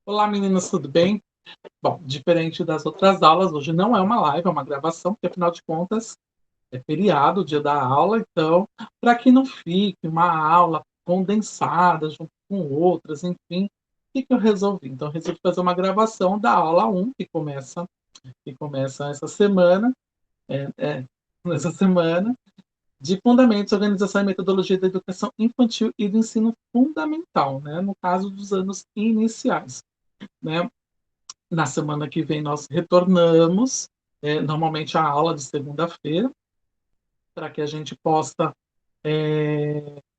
Olá, meninas, tudo bem? Bom, diferente das outras aulas, hoje não é uma live, é uma gravação, porque afinal de contas é feriado, o dia da aula, então, para que não fique uma aula condensada junto com outras, enfim, o que eu resolvi? Então, eu resolvi fazer uma gravação da aula 1, que começa essa semana, é, é, essa semana, de Fundamentos, Organização e Metodologia da Educação Infantil e do Ensino Fundamental, né? No caso dos anos iniciais, né? Na semana que vem nós retornamos, normalmente a aula de segunda-feira, para que a gente possa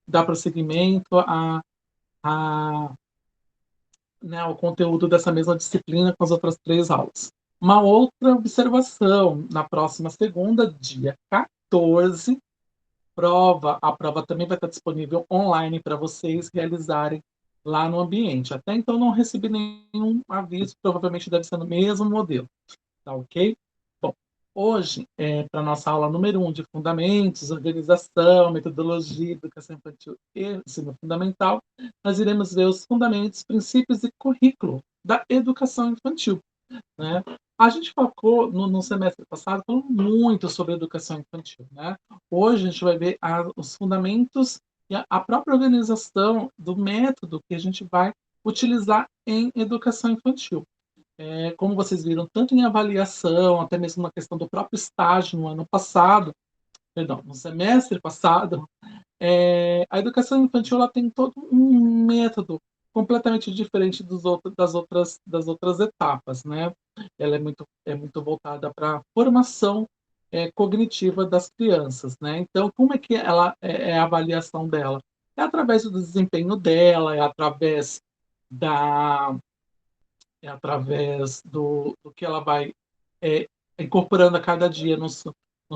dar prosseguimento a, né, ao conteúdo dessa mesma disciplina com as outras três aulas. Uma outra observação, na próxima segunda, dia 14, a prova também vai estar disponível online para vocês realizarem lá no ambiente. Até então não recebi nenhum aviso, provavelmente deve ser no mesmo modelo. Tá ok? Bom, hoje, para a nossa aula número 1 de Fundamentos, Organização, Metodologia, Educação Infantil e Ensino Fundamental, nós iremos ver os fundamentos, princípios e currículo da educação infantil. Né? A gente focou no semestre passado falando muito sobre educação infantil. Né? Hoje a gente vai ver os fundamentos e a própria organização do método que a gente vai utilizar em educação infantil. Como vocês viram, tanto em avaliação, até mesmo na questão do próprio estágio no ano passado, perdão, no semestre passado, a educação infantil ela tem todo um método completamente diferente das outras etapas, né? Ela é muito voltada para a formação cognitiva das crianças, né? Então, como é que ela é a avaliação dela? É através do desempenho dela, é através da do que ela vai é, incorporando a cada dia no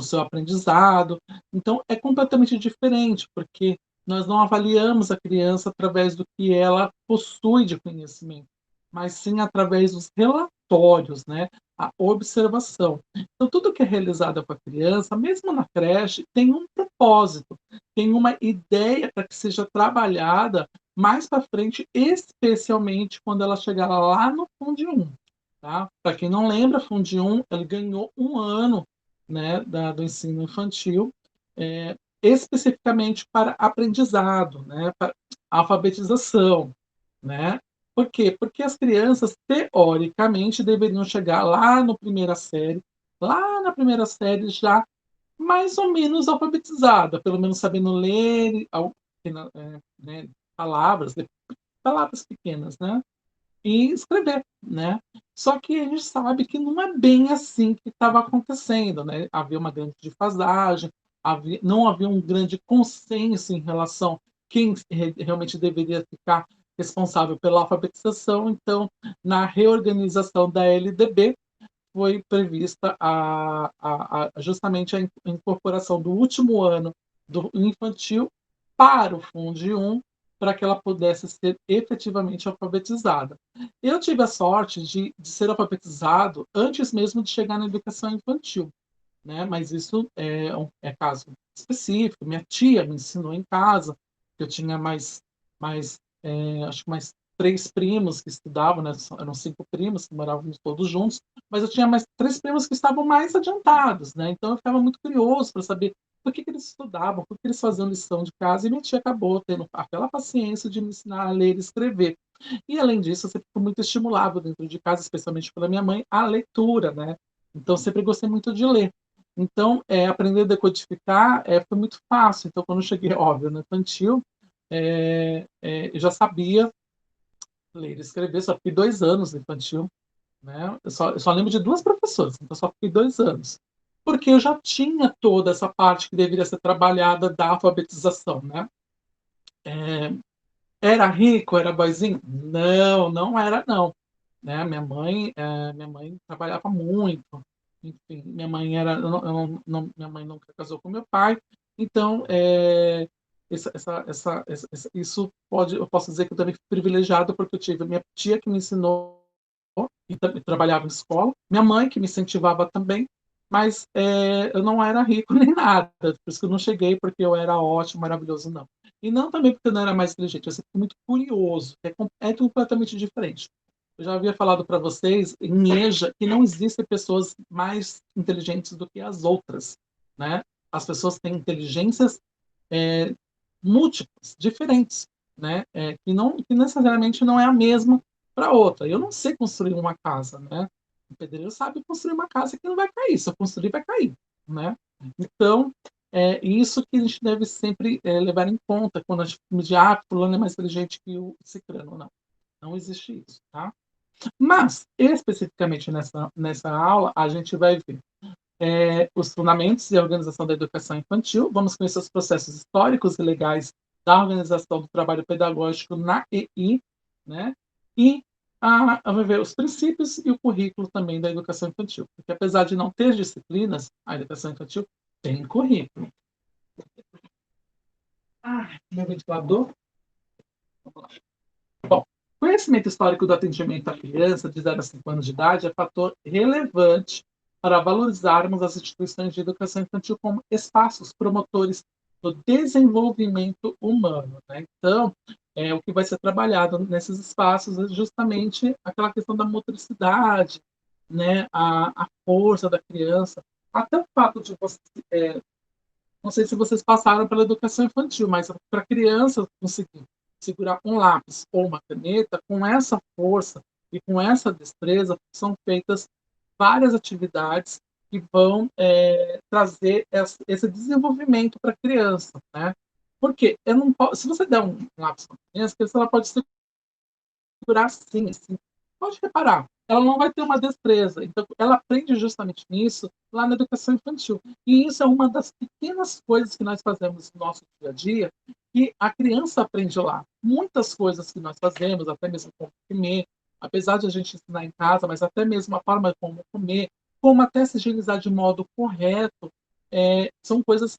seu aprendizado. Então, é completamente diferente, porque nós não avaliamos a criança através do que ela possui de conhecimento, mas sim através dos relatórios, né? A observação. Então, tudo que é realizado com a criança, mesmo na creche, tem um propósito, tem uma ideia para que seja trabalhada mais para frente, especialmente quando ela chegar lá no Fundi 1. Tá? Para quem não lembra, Fundi 1 ele ganhou um ano, né, do ensino infantil, especificamente para aprendizado, né, para alfabetização. Né? Por quê? Porque as crianças, teoricamente, deveriam chegar lá na primeira série já mais ou menos alfabetizada, pelo menos sabendo ler, né, palavras, palavras pequenas, né? E escrever, né? Só que a gente sabe que não é bem assim que estava acontecendo, né? Havia uma grande defasagem, não havia um grande consenso em relação a quem realmente deveria ficar responsável pela alfabetização. Então, na reorganização da LDB, foi prevista justamente a incorporação do último ano do infantil para o Fundi 1, para que ela pudesse ser efetivamente alfabetizada. Eu tive a sorte de ser alfabetizado antes mesmo de chegar na educação infantil, né? Mas isso é caso específico. Minha tia me ensinou em casa, que eu tinha acho que mais três primos que estudavam, né? Eram cinco primos que morávamos todos juntos, mas eu tinha mais três primos que estavam mais adiantados, né? Então eu ficava muito curioso para saber por que eles estudavam, por que eles faziam lição de casa, e minha tia acabou tendo aquela paciência de me ensinar a ler e escrever. E além disso, eu sempre fui muito estimulado dentro de casa, especialmente pela minha mãe, a leitura, né? Então sempre gostei muito de ler. Então, aprender a decodificar foi muito fácil. Então, quando eu cheguei, óbvio, no infantil, eu já sabia ler e escrever, só fiquei 2 anos no infantil. Né? Eu só lembro de duas professoras, então só fiquei 2 anos. Porque eu já tinha toda essa parte que deveria ser trabalhada da alfabetização. Né? É, Era rico, era boizinho? Não, não era, não. Né? Minha mãe trabalhava muito. Enfim, minha mãe era, minha mãe nunca casou com meu pai. Então, isso eu posso dizer que eu também fui privilegiado porque eu tive a minha tia que me ensinou e trabalhava em escola, minha mãe que me incentivava também, mas eu não era rico nem nada, por isso que eu não cheguei porque eu era ótimo, maravilhoso, não. E não também porque eu não era mais inteligente, eu sempre fui muito curioso, é completamente diferente. Eu já havia falado para vocês, em EJA, que não existem pessoas mais inteligentes do que as outras, né? As pessoas têm inteligências é, múltiplas, diferentes, né? Que necessariamente não é a mesma para outra. Eu não sei construir uma casa, né? O pedreiro sabe construir uma casa que não vai cair. Se eu construir, vai cair, né? Então, é isso que a gente deve sempre levar em conta quando a gente diz, fulano é mais inteligente que o cicrano. Não, não existe isso, tá? Mas, especificamente nessa aula, a gente vai ver os fundamentos e a organização da educação infantil, vamos conhecer os processos históricos e legais da organização do trabalho pedagógico na EI, né? E vai ver os princípios e o currículo também da educação infantil. Porque apesar de não ter disciplinas, a educação infantil tem currículo. Meu ventilador. Vamos lá. Bom, conhecimento histórico do atendimento à criança de 0 a 5 anos de idade é fator relevante para valorizarmos as instituições de educação infantil como espaços promotores do desenvolvimento humano, né? Então, o que vai ser trabalhado nesses espaços é justamente aquela questão da motricidade, né? A força da criança, até o fato de você, não sei se vocês passaram pela educação infantil, mas para a criança conseguir segurar um lápis ou uma caneta, com essa força e com essa destreza, são feitas várias atividades que vão trazer esse desenvolvimento para a criança, né? Porque eu não posso, se você der um lápis para a criança ela pode segurar assim, assim. Pode reparar, ela não vai ter uma destreza. Então, ela aprende justamente nisso lá na educação infantil. E isso é uma das pequenas coisas que nós fazemos no nosso dia a dia, que a criança aprende lá. Muitas coisas que nós fazemos, até mesmo como comer, apesar de a gente ensinar em casa, mas até mesmo a forma como comer, como até se higienizar de modo correto, são coisas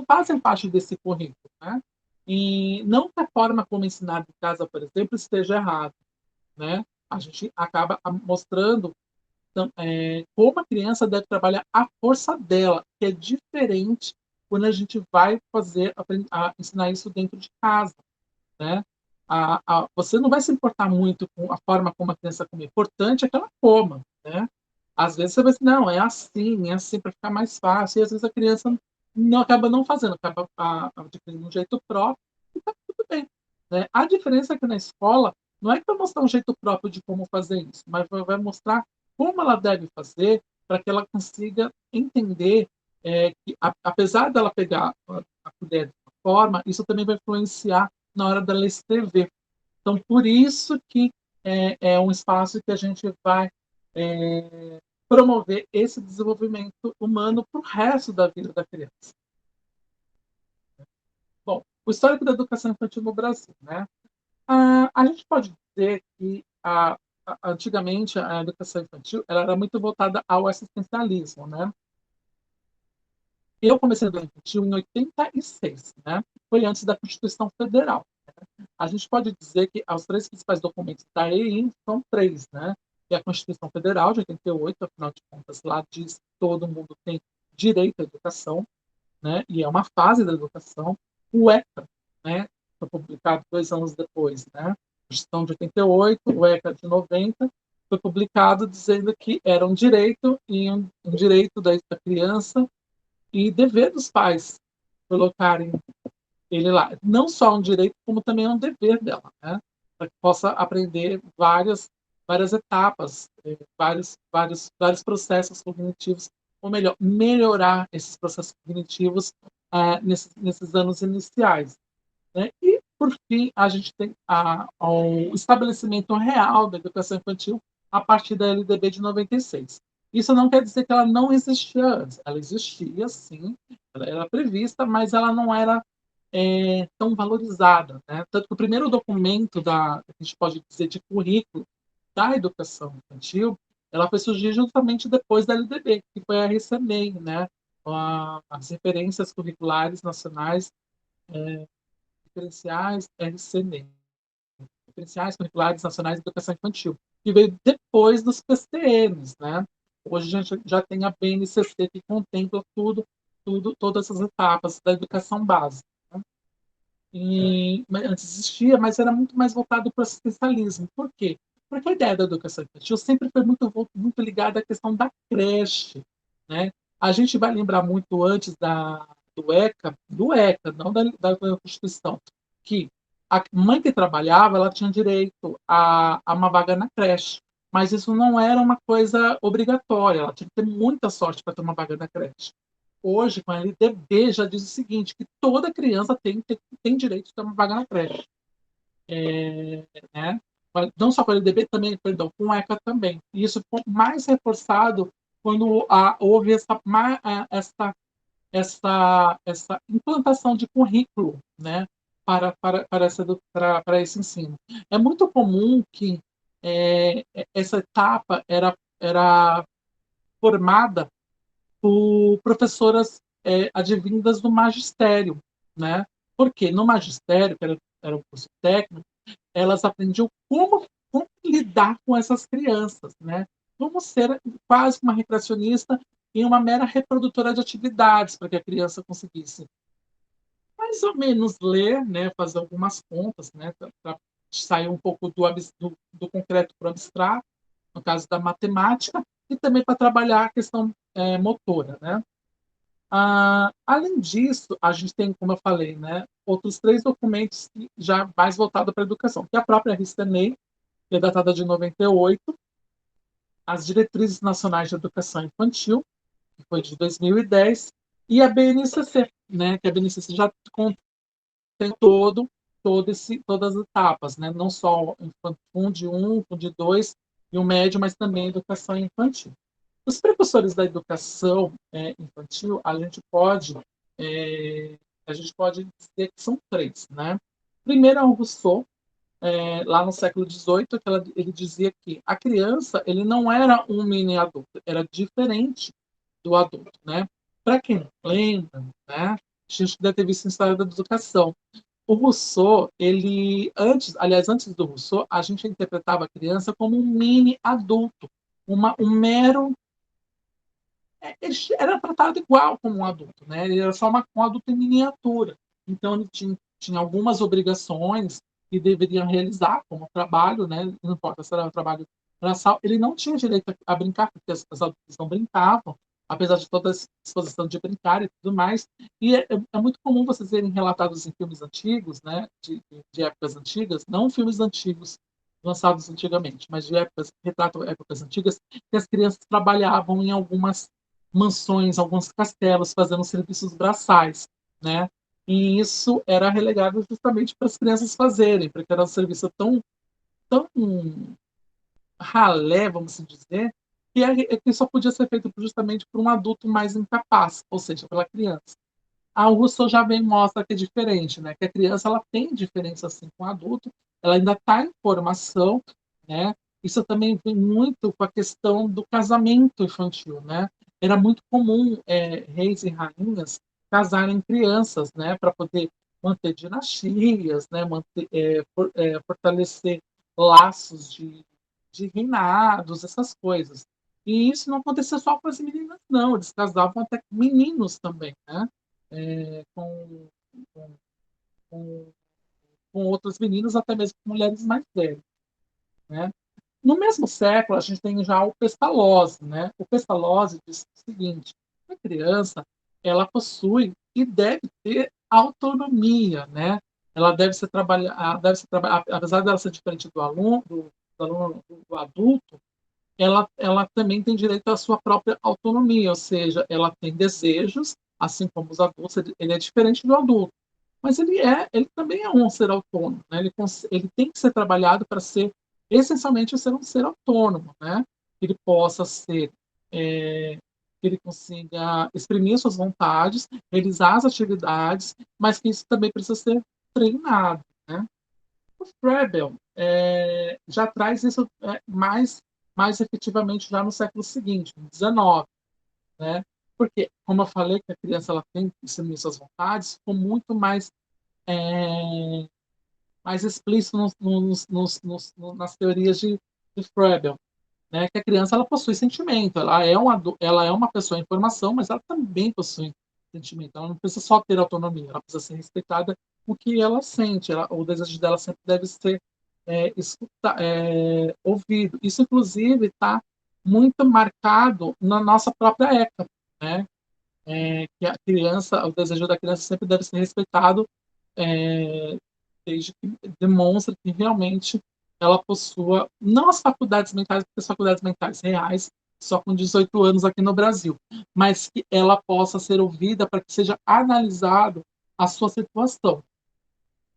fazem parte desse currículo, né? E não que a forma como ensinar em casa, por exemplo, esteja errada, né? A gente acaba mostrando como a criança deve trabalhar a força dela, que é diferente quando a gente vai ensinar isso dentro de casa, né? Você não vai se importar muito com a forma como a criança come. O importante é que ela coma, né? Às vezes você vai dizer, não, é assim para ficar mais fácil. E às vezes a criança acaba não fazendo, acaba adquirindo um jeito próprio e está tudo bem, né? A diferença é que na escola não é que vai mostrar um jeito próprio de como fazer isso, mas vai mostrar como ela deve fazer para que ela consiga entender que, apesar dela pegar a colher de uma forma, isso também vai influenciar na hora dela escrever. Então, por isso que é um espaço que a gente vai promover esse desenvolvimento humano para o resto da vida da criança. Bom, o histórico da educação infantil no Brasil, né? A gente pode dizer que antigamente a educação infantil ela era muito voltada ao assistencialismo, né? Eu comecei a educação infantil em 86, né? Foi antes da Constituição Federal. A gente pode dizer que os três principais documentos da EI são três, né? Que é a Constituição Federal de 88, afinal de contas, lá diz que todo mundo tem direito à educação, né? E é uma fase da educação. O ECA, né? Foi publicado 2 anos depois, né? A Constituição de 88, o ECA de 90, foi publicado dizendo que era um direito e um direito da criança e dever dos pais colocarem ele lá. Não só um direito, como também um dever dela, né? Para que possa aprender várias etapas, vários processos cognitivos, ou melhor, melhorar esses processos cognitivos nesses anos iniciais, né? E, por fim, a gente tem o estabelecimento real da educação infantil a partir da LDB de 96. Isso não quer dizer que ela não existia antes. Ela existia, sim, ela era prevista, mas ela não era tão valorizada, né? Tanto que o primeiro documento que a gente pode dizer de currículo da educação infantil, ela foi surgir justamente depois da LDB, que foi a RCMEI, né? As referências curriculares nacionais referenciais RCMEI, referenciais curriculares nacionais de educação infantil, que veio depois dos PCNs, né? Hoje a gente já tem a BNCC que contempla todas essas etapas da educação básica. Antes existia, mas era muito mais voltado para o assistencialismo. Por quê? Porque a ideia da educação infantil sempre foi muito ligada à questão da creche, né? A gente vai lembrar muito antes do ECA, não da Constituição, que a mãe que trabalhava, ela tinha direito a uma vaga na creche, mas isso não era uma coisa obrigatória, ela tinha que ter muita sorte para ter uma vaga na creche. Hoje, com a LDB, já diz o seguinte, que toda criança tem direito de ter uma vaga na creche. Né? Não só com a LDB, também, perdão, com o ECA também. E isso ficou mais reforçado quando houve essa implantação de currículo, né, para esse ensino. É muito comum que essa etapa era formada por professoras advindas do magistério, né? Porque no magistério, que era um curso técnico, elas aprendiam como lidar com essas crianças, né? Como ser quase uma recreacionista e uma mera reprodutora de atividades, para que a criança conseguisse mais ou menos ler, né? Fazer algumas contas, né? Para sair um pouco do concreto para o abstrato, no caso da matemática, e também para trabalhar a questão motora, né? Além disso, a gente tem, como eu falei, né, outros 3 documentos já mais voltados para a educação, que é a própria RISTENEI, que é datada de 98, as Diretrizes Nacionais de Educação Infantil, que foi de 2010, e a BNCC, né, que a BNCC já contém todas as etapas, né, não só o Fundo 1, Fundo 2 e o médio, mas também a educação infantil. Os precursores da educação infantil, é, a gente pode dizer que são 3, né? Primeiro é o Rousseau, lá no século XVIII, que ele dizia que a criança ele não era um mini adulto, era diferente do adulto, né? Para quem não lembra, né? A gente deve ter visto em história da educação. O Rousseau, antes do Rousseau, a gente interpretava a criança como um mini adulto, um mero ele era tratado igual como um adulto, né? Ele era só um adulto em miniatura. Então, ele tinha algumas obrigações que deveriam realizar, como trabalho, né? Não importa se era um trabalho braçal. Ele não tinha direito a brincar, porque as adultas não brincavam, apesar de toda a disposição de brincar e tudo mais. E é muito comum vocês verem relatados em filmes antigos, né? De épocas antigas, não filmes antigos lançados antigamente, mas de retratam épocas antigas, que as crianças trabalhavam em algumas mansões, alguns castelos, fazendo serviços braçais, né? E isso era relegado justamente para as crianças fazerem, porque era um serviço tão ralé, vamos assim dizer, que só podia ser feito justamente por um adulto mais incapaz, ou seja, pela criança. A Rousseau já vem e mostra que é diferente, né? Que a criança ela tem diferença assim com o adulto, ela ainda está em formação, né? Isso também vem muito com a questão do casamento infantil, né? Era muito comum reis e rainhas casarem crianças, né? Para poder manter dinastias, né? Fortalecer laços de reinados, essas coisas. E isso não acontecia só com as meninas, não. Eles casavam até com meninos também, né? Com, com, com, com outros meninos, até mesmo com mulheres mais velhas. Né? No mesmo século, a gente tem já o Pestalozzi. Né? O Pestalozzi diz o seguinte: a criança ela possui e deve ter autonomia, né? Ela apesar dela ser diferente do adulto, ela também tem direito à sua própria autonomia, ou seja, ela tem desejos, assim como os adultos, ele é diferente do adulto, mas ele também é um ser autônomo, né? Ele tem que ser trabalhado para ser essencialmente ser um ser autônomo, né? Que ele possa que ele consiga exprimir suas vontades, realizar as atividades, mas que isso também precisa ser treinado, né? O Froebel já traz isso mais efetivamente já no século seguinte, no XIX, né? Porque, como eu falei, que a criança ela tem que exprimir suas vontades, ficou muito mais explícito nas teorias de Froebel, né? Que a criança ela possui sentimento, ela é uma pessoa em formação, mas ela também possui sentimento. Ela não precisa só ter autonomia, ela precisa ser respeitada o que ela sente. O desejo dela sempre deve ser ouvido. Isso, inclusive, está muito marcado na nossa própria ECA, né? Que a criança, o desejo da criança sempre deve ser respeitado, é, desde que demonstre que realmente ela possua, não as faculdades mentais, porque as faculdades mentais reais só com 18 anos aqui no Brasil, mas que ela possa ser ouvida para que seja analisado a sua situação,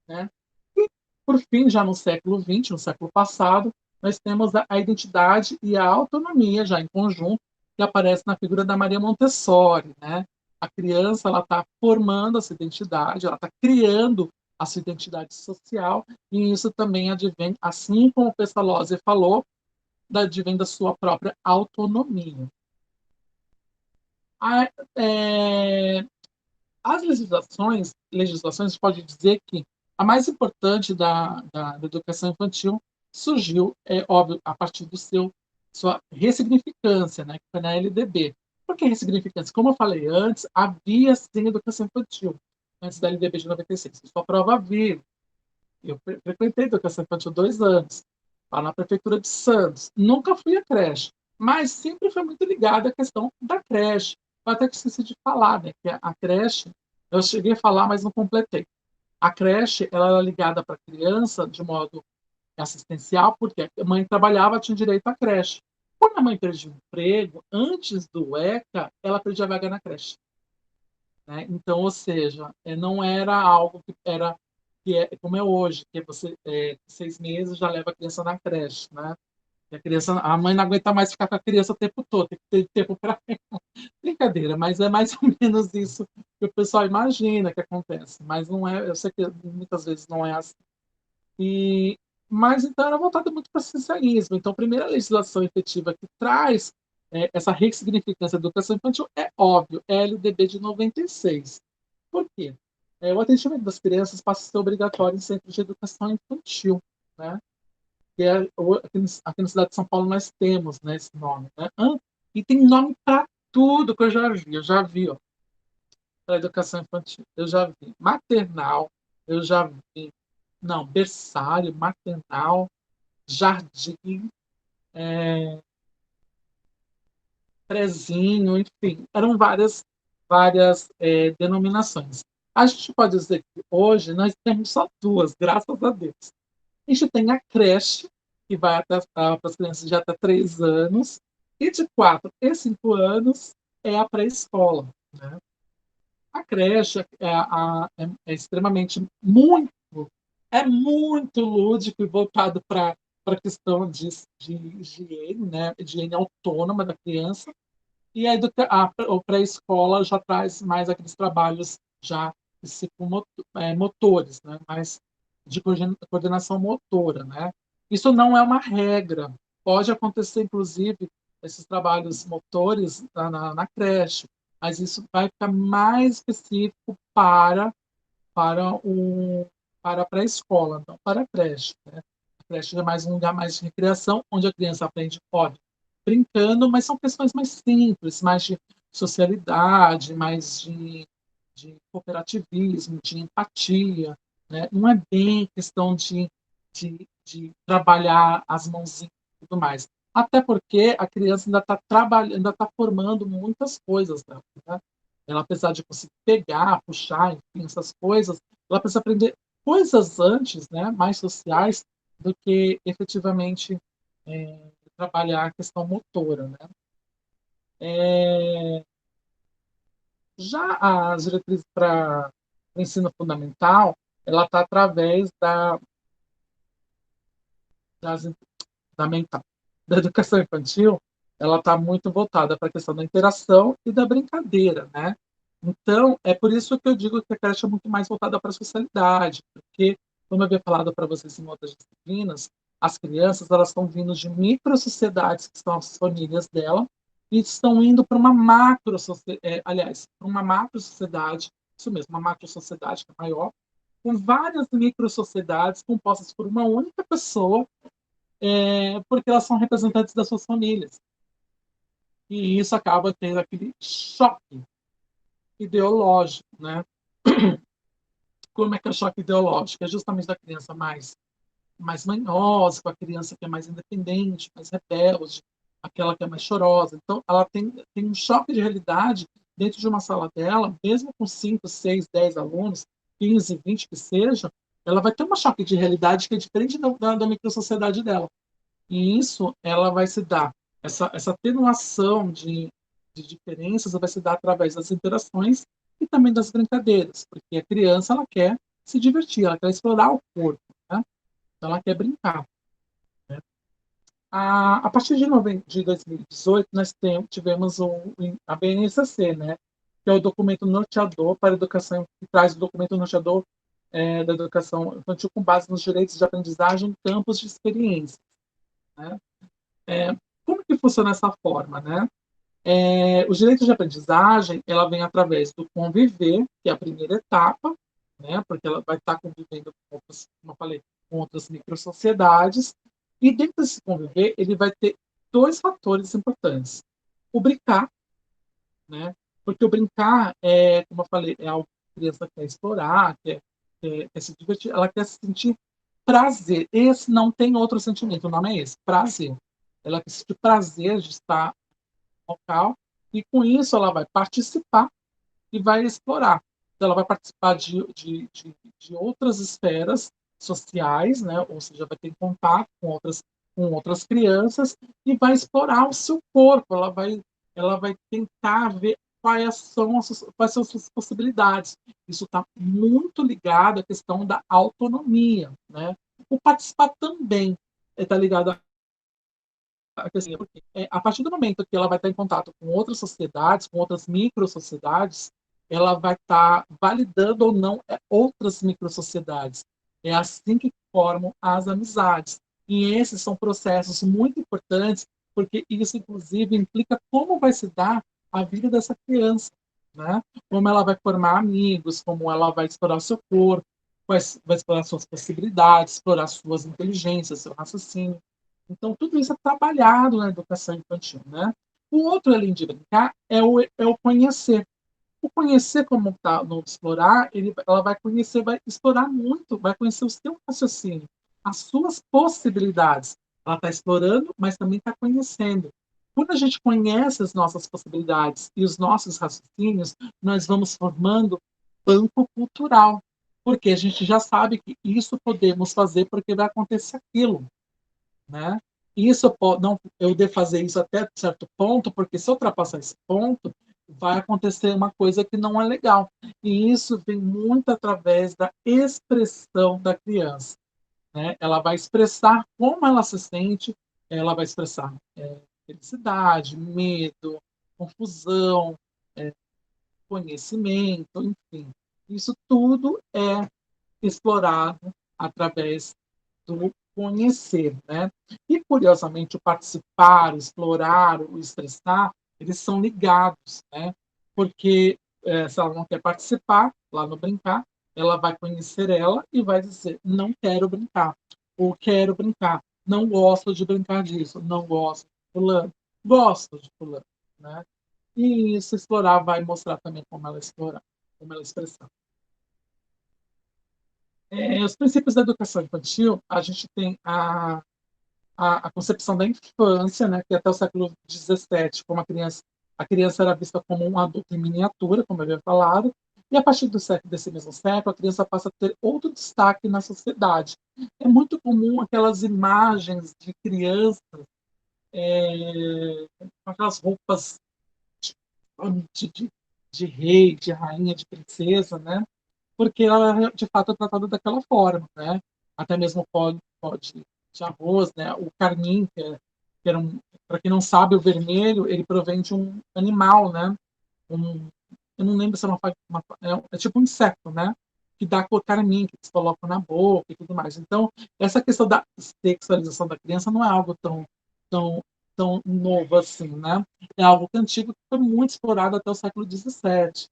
né? E, por fim, já no século XX, no século passado, nós temos a identidade e a autonomia já em conjunto, que aparece na figura da Maria Montessori, né? A criança ela está formando a sua identidade, ela está criando a sua identidade social, e isso também advém, assim como o Pestalozzi falou, advém da sua própria autonomia. A, é, as legislações pode dizer que a mais importante da educação infantil surgiu, é óbvio, a partir do sua ressignificância, né, que foi na LDB. Por que ressignificância? Como eu falei antes, havia sim educação infantil, antes da LDB de 96. Sua prova viva. Eu frequentei educação infantil 2 anos, lá na prefeitura de Santos. Nunca fui à creche, mas sempre foi muito ligada à questão da creche. Eu até esqueci de falar, né, que a creche, eu cheguei a falar, mas não completei. A creche ela era ligada para a criança de modo assistencial, porque a mãe trabalhava, tinha direito à creche. Quando a mãe perdia o emprego, antes do ECA, ela perdia a vaga na creche. Né? Então, ou seja, não era algo que era que é como é hoje, que você 6 meses já leva a criança na creche, né? E a mãe não aguenta mais ficar com a criança o tempo todo, tem que ter tempo para brincadeira, mas é mais ou menos isso que o pessoal imagina que acontece, mas não é, eu sei que muitas vezes não é assim. E, mas então era voltado muito para o essencialismo. Então, a primeira legislação efetiva que traz essa ressignificância da educação infantil é óbvio, é a LDB de 96. Por quê? O atendimento das crianças passa a ser obrigatório em centros de educação infantil, né? Que aqui na cidade de São Paulo nós temos, né, esse nome, né? E tem nome para tudo que eu já vi, ó, para educação infantil, eu já vi maternal, eu já vi, não, berçário, maternal, jardim, prezinho, enfim, eram várias denominações. A gente pode dizer que hoje nós temos só duas, graças a Deus. A gente tem a creche, que vai para as crianças de até 3 anos, e de 4 e 5 anos é a pré-escola. Né? A creche é extremamente muito lúdico e voltado para a questão de higiene, né? Higiene autônoma da criança. E a pré-escola já traz mais aqueles trabalhos já psicomotores, né? Mais de coordenação motora. Né? Isso não é uma regra. Pode acontecer, inclusive, esses trabalhos motores na creche, mas isso vai ficar mais específico para, o, para a pré-escola, não para a creche. Né? A creche é mais um lugar mais de recreação, onde a criança aprende, pode, brincando, mas são questões mais simples, mais de socialidade, mais de cooperativismo, de empatia. Né? Não é bem questão de trabalhar as mãozinhas e tudo mais. Até porque a criança ainda está trabalhando, ainda está formando muitas coisas. Né? Ela, apesar de conseguir pegar, puxar, enfim, essas coisas, ela precisa aprender coisas antes, né, mais sociais, do que efetivamente trabalhar a questão motora. Né? É, já as diretrizes para o ensino fundamental, ela está através das, da mental, da educação infantil, ela está muito voltada para a questão da interação e da brincadeira, né? Então, é por isso que eu digo que a creche é muito mais voltada para a socialidade, porque, como eu havia falado para vocês em outras disciplinas, as crianças elas estão vindo de micro-sociedades, que são as famílias dela, e estão indo para uma para uma macro-sociedade, isso mesmo, uma macro-sociedade que é maior, com várias micro-sociedades compostas por uma única pessoa, porque elas são representantes das suas famílias. E isso acaba tendo aquele choque ideológico, né? Como é que é o choque ideológico? É justamente da criança mais mais manhosa, com a criança que é mais independente, mais rebelde, aquela que é mais chorosa. Então, ela tem um choque de realidade dentro de uma sala dela, mesmo com 5, 6, 10 alunos, 15, 20 que seja, ela vai ter um choque de realidade que é diferente da microsociedade dela. E isso, ela vai se dar, essa atenuação de diferenças vai se dar através das interações e também das brincadeiras, porque a criança, ela quer se divertir, ela quer explorar o corpo, né? Então, ela quer brincar. Né? A partir de 2018, nós tivemos a BNCC, né? Que é o documento norteador para a educação, que traz o documento norteador da educação infantil com base nos direitos de aprendizagem em campos de experiência. Né? Como que funciona essa forma, né? Os direitos de aprendizagem, ela vem através do conviver, que é a primeira etapa, né? Porque ela vai estar convivendo com outras, como eu falei, com outras microsociedades, e dentro desse conviver, ele vai ter dois fatores importantes. O brincar, né? Porque o brincar, como eu falei, é algo que a criança quer explorar, quer se divertir, ela quer se sentir prazer. Esse não tem outro sentimento, o nome é esse, prazer. Ela quer sentir prazer de estar no local, e com isso ela vai participar e vai explorar. Então, ela vai participar de outras esferas sociais, né? Ou seja, vai ter contato com outras crianças e vai explorar o seu corpo. Ela vai tentar ver quais são as suas possibilidades. Isso está muito ligado à questão da autonomia, né? O participar também está ligado porque a partir do momento que ela vai estar em contato com outras sociedades, com outras microsociedades, ela vai estar validando ou não outras microsociedades. É assim que formam as amizades. E esses são processos muito importantes, porque isso, inclusive, implica como vai se dar a vida dessa criança, né? Como ela vai formar amigos, como ela vai explorar o seu corpo, vai explorar suas possibilidades, explorar suas inteligências, seu raciocínio. Então, tudo isso é trabalhado na educação infantil, né? O outro, além de brincar, é o conhecer. O conhecer, como está no explorar, ela vai conhecer, vai explorar muito, vai conhecer o seu raciocínio, as suas possibilidades. Ela está explorando, mas também está conhecendo. Quando a gente conhece as nossas possibilidades e os nossos raciocínios, nós vamos formando banco cultural, porque a gente já sabe que isso podemos fazer porque vai acontecer aquilo, né? Isso não, eu devo fazer isso até certo ponto, porque se eu ultrapassar esse ponto, vai acontecer uma coisa que não é legal. E isso vem muito através da expressão da criança, né? Ela vai expressar como ela se sente, ela vai expressar felicidade, medo, confusão, conhecimento, enfim. Isso tudo é explorado através do conhecer, né? E, curiosamente, o participar, o explorar, o expressar, eles são ligados, né? Porque se ela não quer participar, lá no brincar, ela vai conhecer ela e vai dizer, não quero brincar, ou quero brincar, não gosto de brincar disso, não gosto de fulano, gosto de fulano, né? E isso explorar vai mostrar também como ela explorar, como ela expressar. Os princípios da educação infantil, a gente tem a concepção da infância, né, que até o século XVII, como a criança era vista como um adulto em miniatura, como eu havia falado, e a partir desse mesmo século, a criança passa a ter outro destaque na sociedade. É muito comum aquelas imagens de crianças com aquelas roupas de, de, de rei, de rainha, de princesa, né? Porque ela de fato é tratada daquela forma, né? Até mesmo o pó de arroz, né? O carmim, que era para quem não sabe, o vermelho, ele provém de um animal, né? Um, eu não lembro se é é tipo um inseto, né? Que dá a cor carmim, que eles colocam na boca e tudo mais. Então, essa questão da sexualização da criança não é algo tão, tão novo assim, né? É algo que é antigo, que foi muito explorado até o século XVII.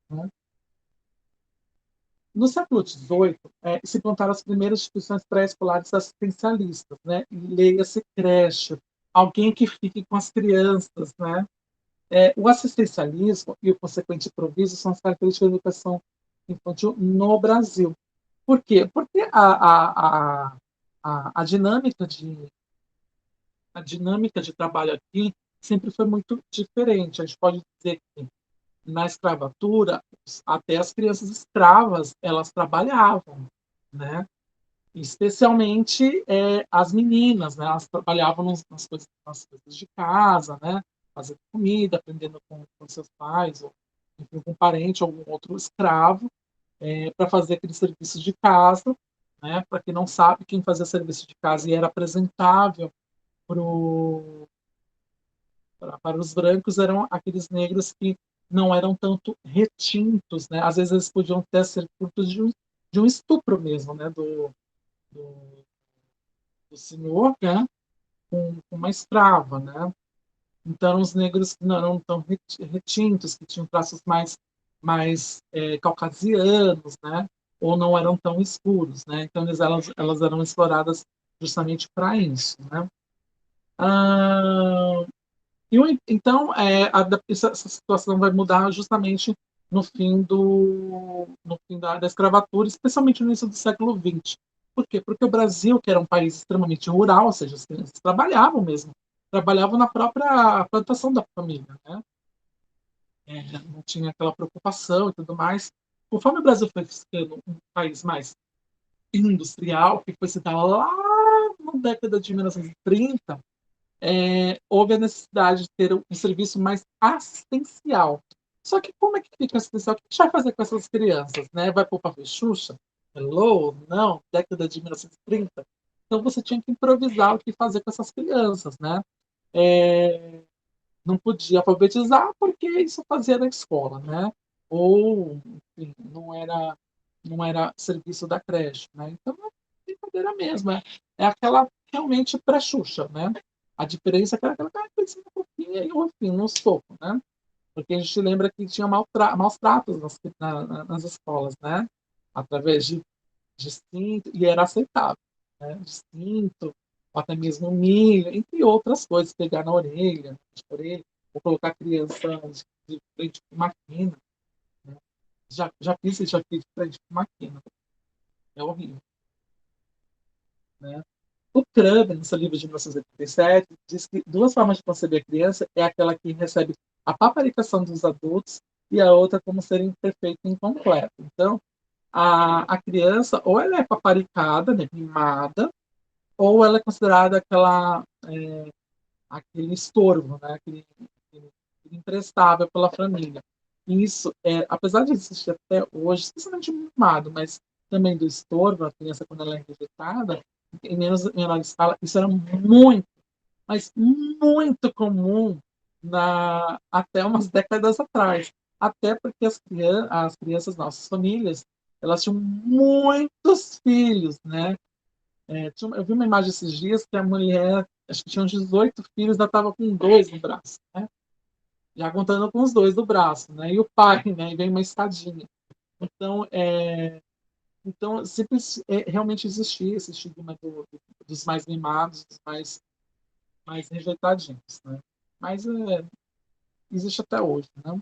Né? No século XVIII, se implantaram as primeiras instituições pré-escolares assistencialistas, né? Leia-se creche, alguém que fique com as crianças, né? O assistencialismo e o consequente proviso são as características da educação infantil no Brasil. Por quê? Porque a dinâmica de trabalho aqui sempre foi muito diferente. A gente pode dizer que na escravatura, até as crianças escravas, elas trabalhavam, né? Especialmente as meninas, né? Elas trabalhavam nas coisas de casa, né? Fazendo comida, aprendendo com seus pais, ou enfim, com um parente ou algum outro escravo, para fazer aquele serviço de casa, né? Para quem não sabe, quem fazia serviço de casa e era apresentável pro, para os brancos eram aqueles negros que não eram tanto retintos, né? Às vezes eles podiam até ser frutos de um estupro mesmo, né? Do, do senhor, né? Com uma escrava, né? Então, os negros que não eram tão retintos, que tinham traços mais caucasianos, né? Ou não eram tão escuros, né? Então, elas eram exploradas justamente para isso, né? Ah, então, essa situação vai mudar justamente no fim da escravatura, especialmente no início do século XX. Por quê? Porque o Brasil, que era um país extremamente rural, ou seja, as crianças trabalhavam mesmo, trabalhavam na própria plantação da família, né? Não tinha aquela preocupação e tudo mais. Conforme o Brasil foi ficando um país mais industrial, que foi se dar lá na década de 1930, houve a necessidade de ter um serviço mais assistencial. Só que como é que fica assistencial? O que a gente vai fazer com essas crianças? Né? Vai pôr para ver Xuxa? Hello? Não, década de 1930. Então você tinha que improvisar o que fazer com essas crianças, né? É, não podia alfabetizar porque isso fazia na escola, né? Ou, enfim, não era serviço da creche, né? Então é brincadeira mesmo, é aquela realmente pré-Xuxa, né? A diferença é que era aquela coisinha fofinha e o fim no soco, né? Porque a gente lembra que tinha maus tratos nas escolas, né? Através de cinto, e era aceitável, né? De cinto, ou até mesmo milho, entre outras coisas, pegar na orelha, ou colocar a criança de frente com máquina. Né? Já fiz isso, já fiz de frente com máquina. É horrível. Né? O Crumb, no seu livro de 1987, diz que duas formas de conceber a criança é aquela que recebe a paparicação dos adultos e a outra como ser imperfeita e incompleta. Então, a criança, ou ela é paparicada, né, mimada, ou ela é considerada aquele estorvo, né, aquele imprestável pela família. E isso, apesar de existir até hoje, especialmente mimado, mas também do estorvo, a criança quando ela é rejeitada, em menor escala, isso era muito, mas muito comum até umas décadas atrás. Até porque as crianças, nossas famílias, elas tinham muitos filhos, né? Eu vi uma imagem esses dias que a mulher, acho que tinha uns 18 filhos, ainda estava com dois no braço, né? Já contando com os dois do braço, né? E o pai, né? E vem uma escadinha. Então, sempre realmente existia esse estigma dos mais mimados, dos mais rejeitadinhos, né? Mas existe até hoje, né?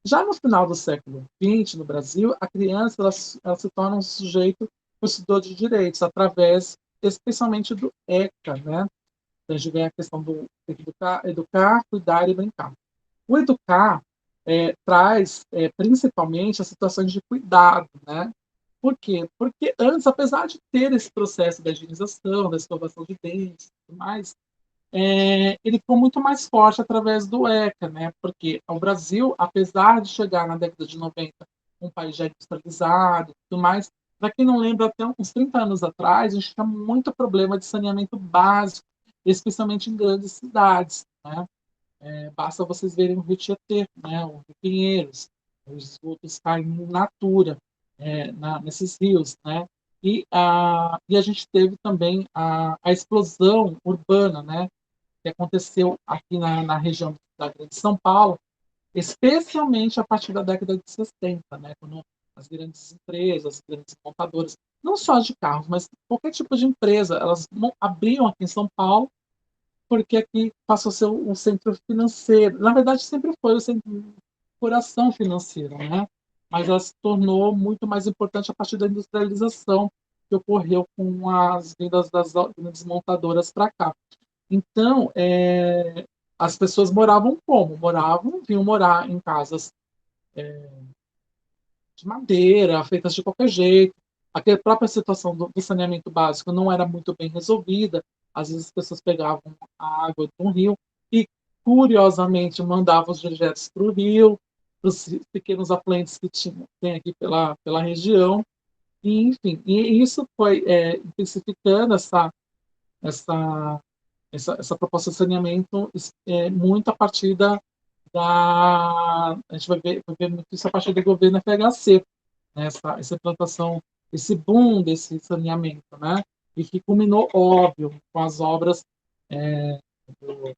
Já no final do século XX, no Brasil, a criança ela se torna um sujeito possuidor de direitos através, especialmente do ECA, né? Então, a gente vem a questão do educar, cuidar e brincar. O educar traz principalmente as situações de cuidado, né? Por quê? Porque antes, apesar de ter esse processo da higienização, da escovação de dentes e tudo mais, ele ficou muito mais forte através do ECA, né? Porque o Brasil, apesar de chegar na década de 90 um país já industrializado e tudo mais, para quem não lembra, até uns 30 anos atrás, a gente tinha muito problema de saneamento básico, especialmente em grandes cidades, né? Basta vocês verem o Rio Tietê, né? O Rio Pinheiros, os esgotos caem in natura nesses rios, né? E a gente teve também a explosão urbana, né? Que aconteceu aqui na região da Grande São Paulo, especialmente a partir da década de 60, né, quando as grandes empresas, as grandes montadoras, não só de carros, mas qualquer tipo de empresa, elas abriam aqui em São Paulo, porque aqui passou a ser um centro financeiro. Na verdade, sempre foi o centro de coração financeiro, né? Mas ela se tornou muito mais importante a partir da industrialização, que ocorreu com as vindas das grandes montadoras para cá. Então, as pessoas moravam como? Vinham morar em casas de madeira, feitas de qualquer jeito. A própria situação do saneamento básico não era muito bem resolvida. Às vezes as pessoas pegavam a água de um rio e, curiosamente, mandavam os dejetos para o rio, para os pequenos afluentes que tem aqui pela região. E, enfim, e isso foi intensificando essa, essa proposta de saneamento muito a partir a gente vai ver muito isso a partir do governo FHC, né? Essa implantação, esse boom desse saneamento, né? E que culminou, óbvio, com as obras, do,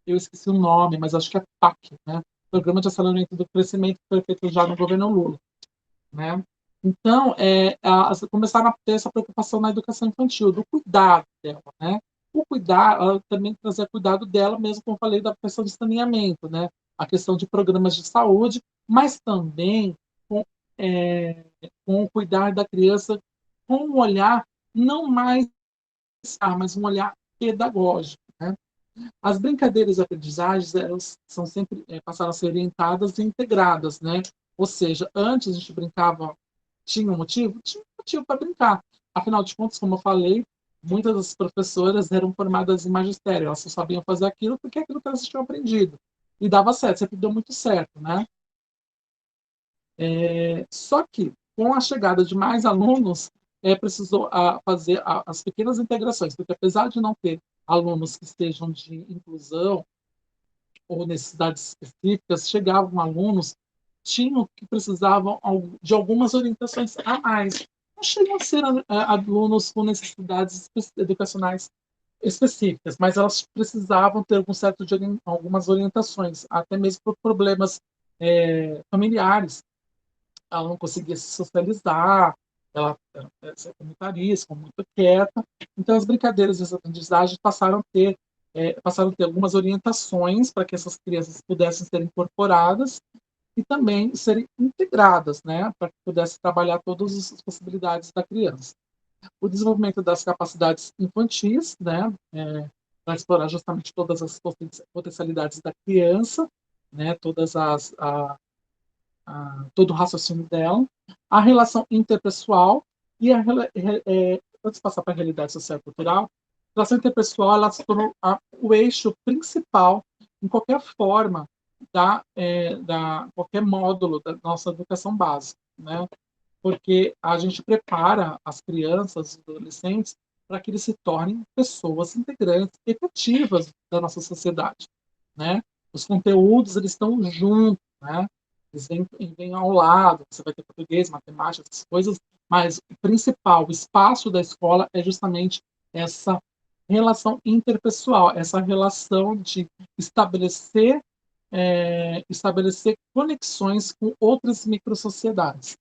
eu esqueci o nome, mas acho que é PAC, né? Programa de Aceleramento do Crescimento, que foi feito já no governo Lula, né? Então, começaram a ter essa preocupação na educação infantil, do cuidado dela, né? O cuidar, ela também trazer cuidado dela, mesmo como eu falei, da questão de saneamento, né? A questão de programas de saúde, mas também com, é, com o cuidar da criança com um olhar não mais, mas um olhar pedagógico, né? As brincadeiras e aprendizagens elas são sempre passaram a ser orientadas e integradas, né? Ou seja, antes a gente brincava, tinha um motivo? Tinha um motivo para brincar. Afinal de contas, como eu falei, muitas das professoras eram formadas em magistério, elas só sabiam fazer aquilo porque é aquilo que elas tinham aprendido. E dava certo, sempre deu muito certo, né? Só que, com a chegada de mais alunos, precisou fazer as pequenas integrações, porque apesar de não ter alunos que estejam de inclusão ou necessidades específicas, chegavam alunos tinham que precisavam de algumas orientações a mais. Não chegam a ser alunos com necessidades educacionais específicas, mas elas precisavam ter algumas orientações, até mesmo por problemas familiares. Ela não conseguia se socializar, ela era comunitarista, muito quieta. Então, as brincadeiras e as aprendizagens passaram a ter algumas orientações para que essas crianças pudessem ser incorporadas e também serem integradas, né, para que pudesse trabalhar todas as possibilidades da criança. O desenvolvimento das capacidades infantis, né, para explorar justamente todas as potencialidades da criança, né, todo o raciocínio dela, a relação interpessoal e antes de passar para a realidade social e cultural, a relação interpessoal ela se tornou o eixo principal em qualquer forma da qualquer módulo da nossa educação básica, né? Porque a gente prepara as crianças, os adolescentes, para que eles se tornem pessoas integrantes, efetivas da nossa sociedade, né? Os conteúdos eles estão juntos, né? Eles vêm ao lado. Você vai ter português, matemática, essas coisas, mas o principal, o espaço da escola é justamente essa relação interpessoal, essa relação de estabelecer conexões com outras microsociedades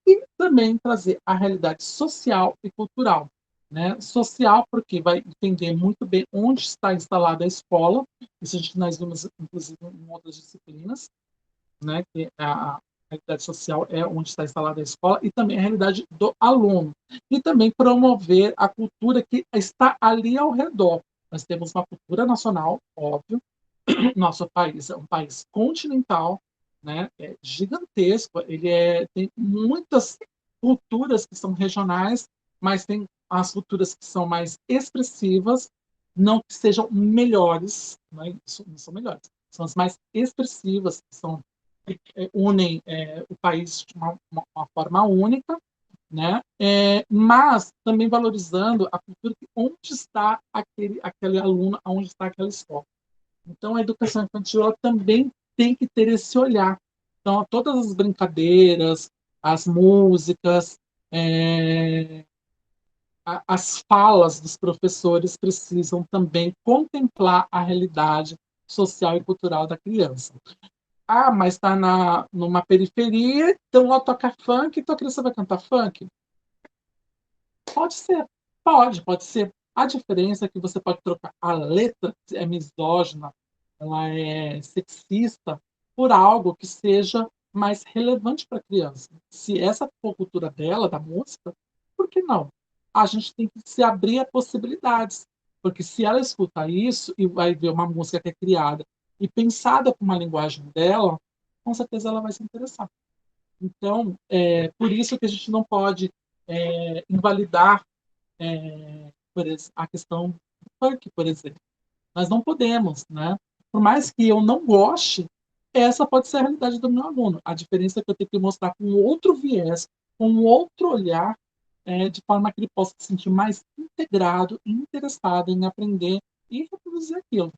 e também trazer a realidade social e cultural. Né? Social, porque vai entender muito bem onde está instalada a escola, isso nós vimos, inclusive, em outras disciplinas, né? Que a realidade social é onde está instalada a escola, e também a realidade do aluno. E também promover a cultura que está ali ao redor. Nós temos uma cultura nacional, óbvio, nosso país é um país continental, né? É gigantesco, tem muitas culturas que são regionais, mas tem as culturas que são mais expressivas, não que sejam melhores, né? Isso, não são melhores, são as mais expressivas, que unem o país de uma forma única, né? Mas também valorizando a cultura que onde está aquele aluno, onde está aquela escola. Então, a educação infantil ela também tem que ter esse olhar. Então, todas as brincadeiras, as músicas, as falas dos professores precisam também contemplar a realidade social e cultural da criança. Ah, mas está numa periferia, então lá toca funk, então a criança vai cantar funk? Pode ser, pode ser. A diferença é que você pode trocar a letra, que é misógina, ela é sexista, por algo que seja mais relevante para a criança. Se essa for a cultura dela, da música, por que não? A gente tem que se abrir a possibilidades, porque se ela escuta isso e vai ver uma música que é criada e pensada com uma linguagem dela, com certeza ela vai se interessar. Então, por isso que a gente não pode invalidar a questão do funk, por exemplo. Nós não podemos, né? Por mais que eu não goste, essa pode ser a realidade do meu aluno. A diferença é que eu tenho que mostrar com outro viés, com outro olhar, de forma que ele possa se sentir mais integrado e interessado em aprender e reproduzir aquilo.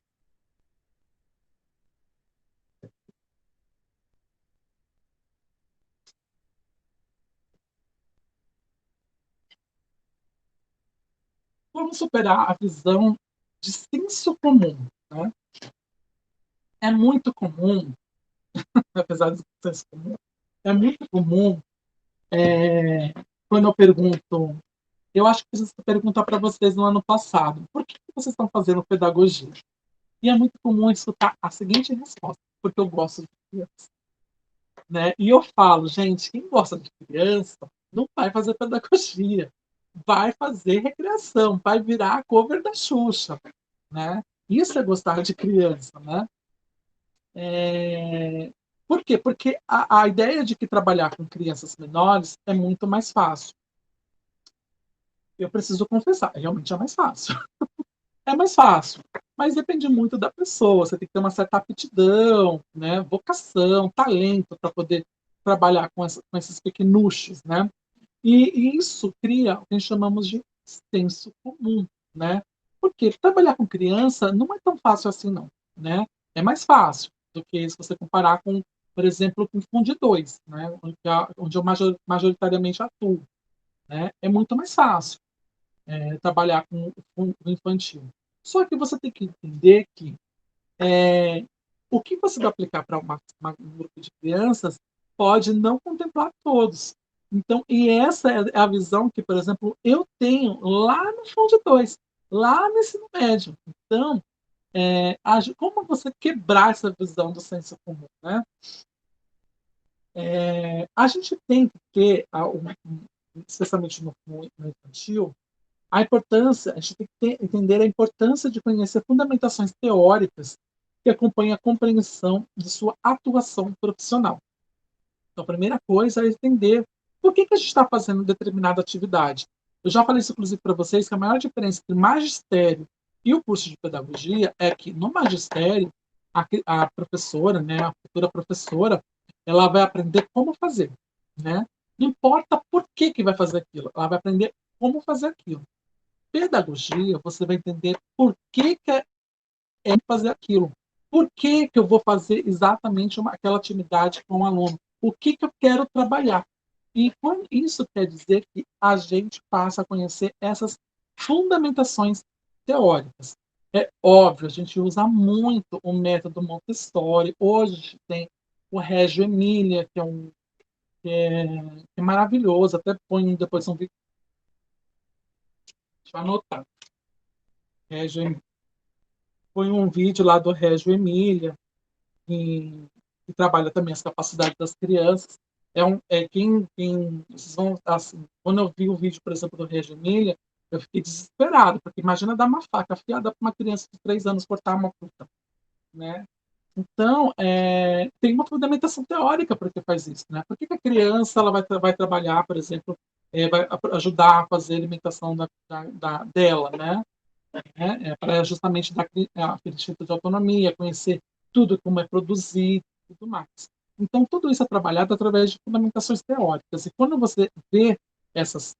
Como superar a visão de senso comum? Né? É muito comum, apesar do senso comum, é muito comum quando eu pergunto. Eu acho que eu preciso perguntar para vocês no ano passado: por que vocês estão fazendo pedagogia? E é muito comum escutar a seguinte resposta: porque eu gosto de criança. Né? E eu falo, gente, quem gosta de criança não vai fazer pedagogia, vai fazer recreação, vai virar a cover da Xuxa. Né? Isso é gostar de criança. Né? Por quê? Porque a ideia de que trabalhar com crianças menores é muito mais fácil. Eu preciso confessar, realmente é mais fácil. É mais fácil, mas depende muito da pessoa. Você tem que ter uma certa aptidão, né, vocação, talento para poder trabalhar com esses pequenuchos, né? E isso cria o que chamamos de senso comum, né? Porque trabalhar com criança não é tão fácil assim, não, né? É mais fácil do que se você comparar com, por exemplo, com Fundi 2, né? Onde eu majoritariamente atuo, né? É muito mais fácil trabalhar com o infantil. Só que você tem que entender que o que você vai aplicar para um grupo de crianças pode não contemplar todos. Então, e essa é a visão que, por exemplo, eu tenho lá no Fundo 2, lá no ensino médio. Então, como você quebrar essa visão do senso comum? Né? A gente tem que ter, especialmente no infantil, a gente tem que entender a importância de conhecer fundamentações teóricas que acompanham a compreensão de sua atuação profissional. Então, a primeira coisa é entender por que a gente está fazendo determinada atividade. Eu já falei isso, inclusive, para vocês, que a maior diferença entre magistério e o curso de pedagogia é que, no magistério, a professora, né, a futura professora, ela vai aprender como fazer. Né? Não importa por que vai fazer aquilo, ela vai aprender como fazer aquilo. Pedagogia, você vai entender por que fazer aquilo. Por que eu vou fazer exatamente aquela atividade com o aluno? O que eu quero trabalhar? E isso quer dizer que a gente passa a conhecer essas fundamentações teóricas. É óbvio, a gente usa muito o método Montessori. Hoje tem o Reggio Emilia, que é maravilhoso. Até põe depois um vídeo. Deixa eu anotar. Reggio Foi um vídeo lá do Reggio Emília, que trabalha também as capacidades das crianças. Vocês vão, assim, quando eu vi o vídeo, por exemplo, do Reggio Emília, eu fiquei desesperado, porque imagina dar uma faca afiada para uma criança de 3 anos cortar uma fruta, né? Então, tem uma fundamentação teórica para que faz isso, né? Por que a criança ela vai trabalhar, por exemplo, vai ajudar a fazer a alimentação dela, né? Para justamente dar aquele tipo de autonomia, conhecer tudo como é produzido e tudo mais. Então, tudo isso é trabalhado através de fundamentações teóricas. E quando você vê essas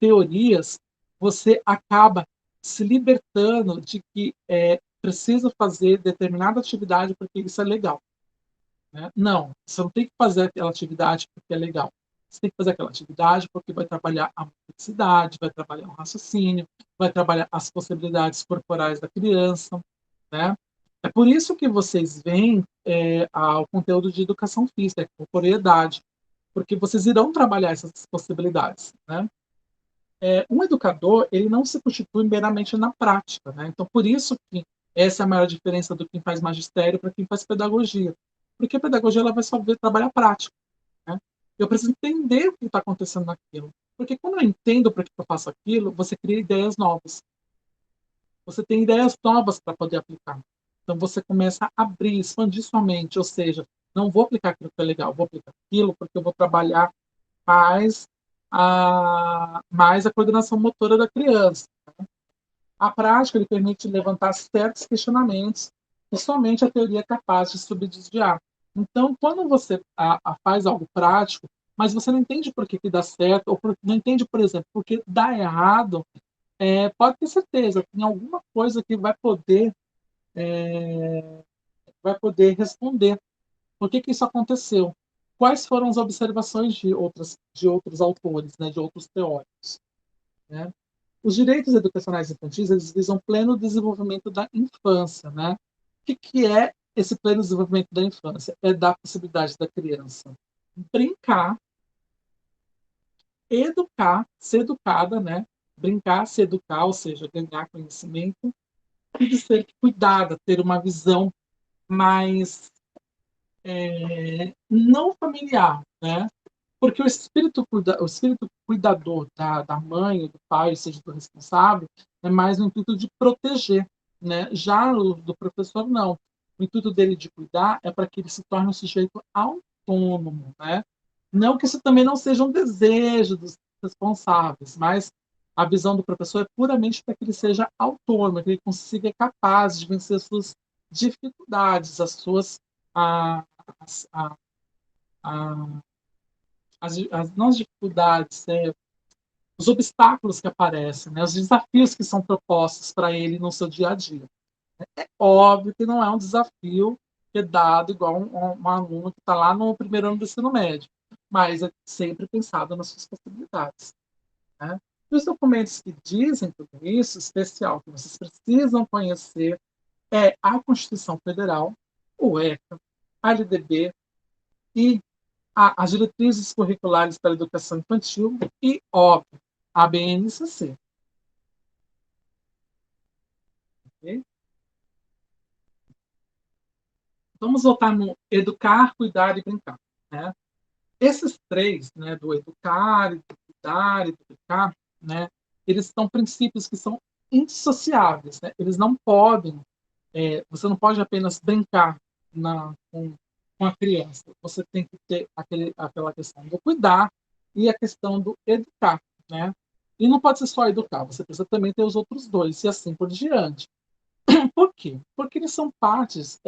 teorias, você acaba se libertando de que é preciso fazer determinada atividade porque isso é legal. Né? Não, você não tem que fazer aquela atividade porque é legal. Você tem que fazer aquela atividade porque vai trabalhar a motricidade, vai trabalhar o raciocínio, vai trabalhar as possibilidades corporais da criança. Né? É por isso que vocês veem o conteúdo de educação física, corporeidade, porque vocês irão trabalhar essas possibilidades. Né? Um educador, ele não se constitui meramente na prática. Né? Então, por isso que essa é a maior diferença do quem faz magistério para quem faz pedagogia. Porque a pedagogia ela vai só ver trabalhar prático. Né? Eu preciso entender o que está acontecendo naquilo. Porque quando eu entendo para que eu faço aquilo, você cria ideias novas. Você tem ideias novas para poder aplicar. Então você começa a abrir, expandir sua mente, ou seja, não vou aplicar aquilo que é legal, vou aplicar aquilo porque eu vou trabalhar mais mais a coordenação motora da criança. A prática ele permite levantar certos questionamentos que somente a teoria é capaz de subsidiar. Então, quando você faz algo prático, mas você não entende por que, que dá certo, ou não entende, por exemplo, por que dá errado, pode ter certeza que tem alguma coisa que vai poder responder. Por que, que isso aconteceu? Quais foram as observações de outros autores, né, de outros teóricos? Né? Os direitos educacionais infantis eles visam pleno desenvolvimento da infância. Né? O que é esse pleno desenvolvimento da infância? É dar a possibilidade da criança brincar, educar, ser educada, né? Brincar, se educar, ou seja, ganhar conhecimento, e de ser cuidada, ter uma visão mais não familiar, né? Porque o espírito cuidador da mãe, do pai, seja do responsável, é mais no intuito de proteger, né? Já o do professor, não. O intuito dele de cuidar é para que ele se torne um sujeito autônomo, né? Não que isso também não seja um desejo dos responsáveis, mas a visão do professor é puramente para que ele seja autônomo, que ele consiga ser capaz de vencer as suas dificuldades, as suas a, a, a, não as dificuldades, os obstáculos que aparecem, né, os desafios que são propostos para ele no seu dia a dia. É óbvio que não é um desafio que é dado igual um aluno que está lá no primeiro ano do ensino médio, mas é sempre pensado nas suas possibilidades. Né? E os documentos que dizem tudo isso, especial, que vocês precisam conhecer, é a Constituição Federal, o ECA, a LDB e as diretrizes curriculares para a educação infantil e, óbvio, a BNCC. Okay? Vamos voltar no educar, cuidar e brincar. Né? Esses três, né, do educar, do cuidar e do brincar, né, eles são princípios que são indissociáveis. Né? Eles não podem, você não pode apenas brincar com a criança. Você tem que ter aquela questão do cuidar e a questão do educar. Né? E não pode ser só educar, você precisa também ter os outros dois, e assim por diante. Por quê? Porque eles são partes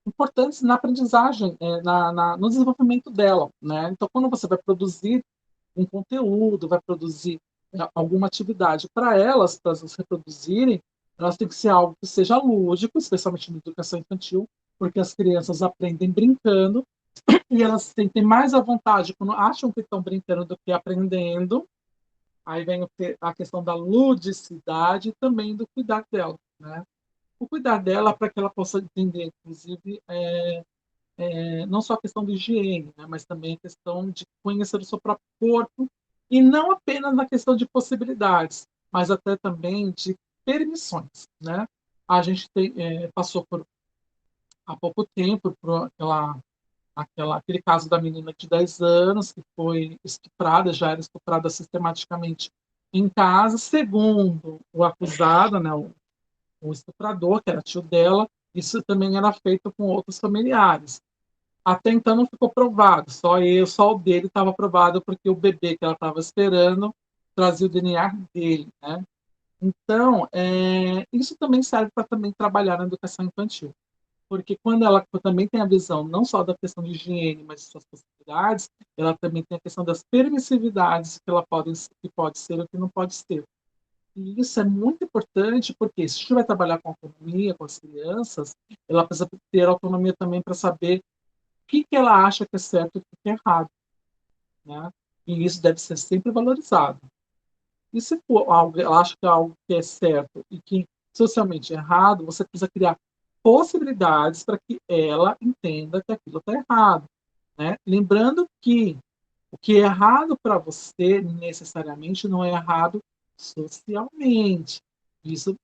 importantes na aprendizagem, no desenvolvimento dela. Né? Então, quando você vai produzir um conteúdo, vai produzir alguma atividade para elas reproduzirem, elas têm que ser algo que seja lúdico, especialmente na educação infantil, porque as crianças aprendem brincando e elas sentem mais à vontade quando acham que estão brincando do que aprendendo. Aí vem a questão da ludicidade e também do cuidar dela. Né? O cuidar dela para que ela possa entender, inclusive, não só a questão de higiene, né, mas também a questão de conhecer o seu próprio corpo, e não apenas na questão de possibilidades, mas até também de permissões. Né? A gente passou há pouco tempo por aquele caso da menina de 10 anos que foi estuprada, já era estuprada sistematicamente em casa, segundo o acusado, né, o estuprador, que era tio dela, isso também era feito com outros familiares. Até então não ficou provado, só o dele estava provado porque o bebê que ela estava esperando trazia o DNA dele, né? Então, isso também serve para também trabalhar na educação infantil, porque quando ela também tem a visão não só da questão de higiene, mas de suas possibilidades, ela também tem a questão das permissividades que pode ser ou que não pode ser. E isso é muito importante, porque se a gente vai trabalhar com autonomia com as crianças, ela precisa ter autonomia também para saber que ela acha que é certo e o que é errado. Né? E isso deve ser sempre valorizado. E se for algo, ela acha que é algo que é certo e que socialmente é errado, você precisa criar possibilidades para que ela entenda que aquilo está errado. Né? Lembrando que o que é errado para você necessariamente não é errado socialmente. Isso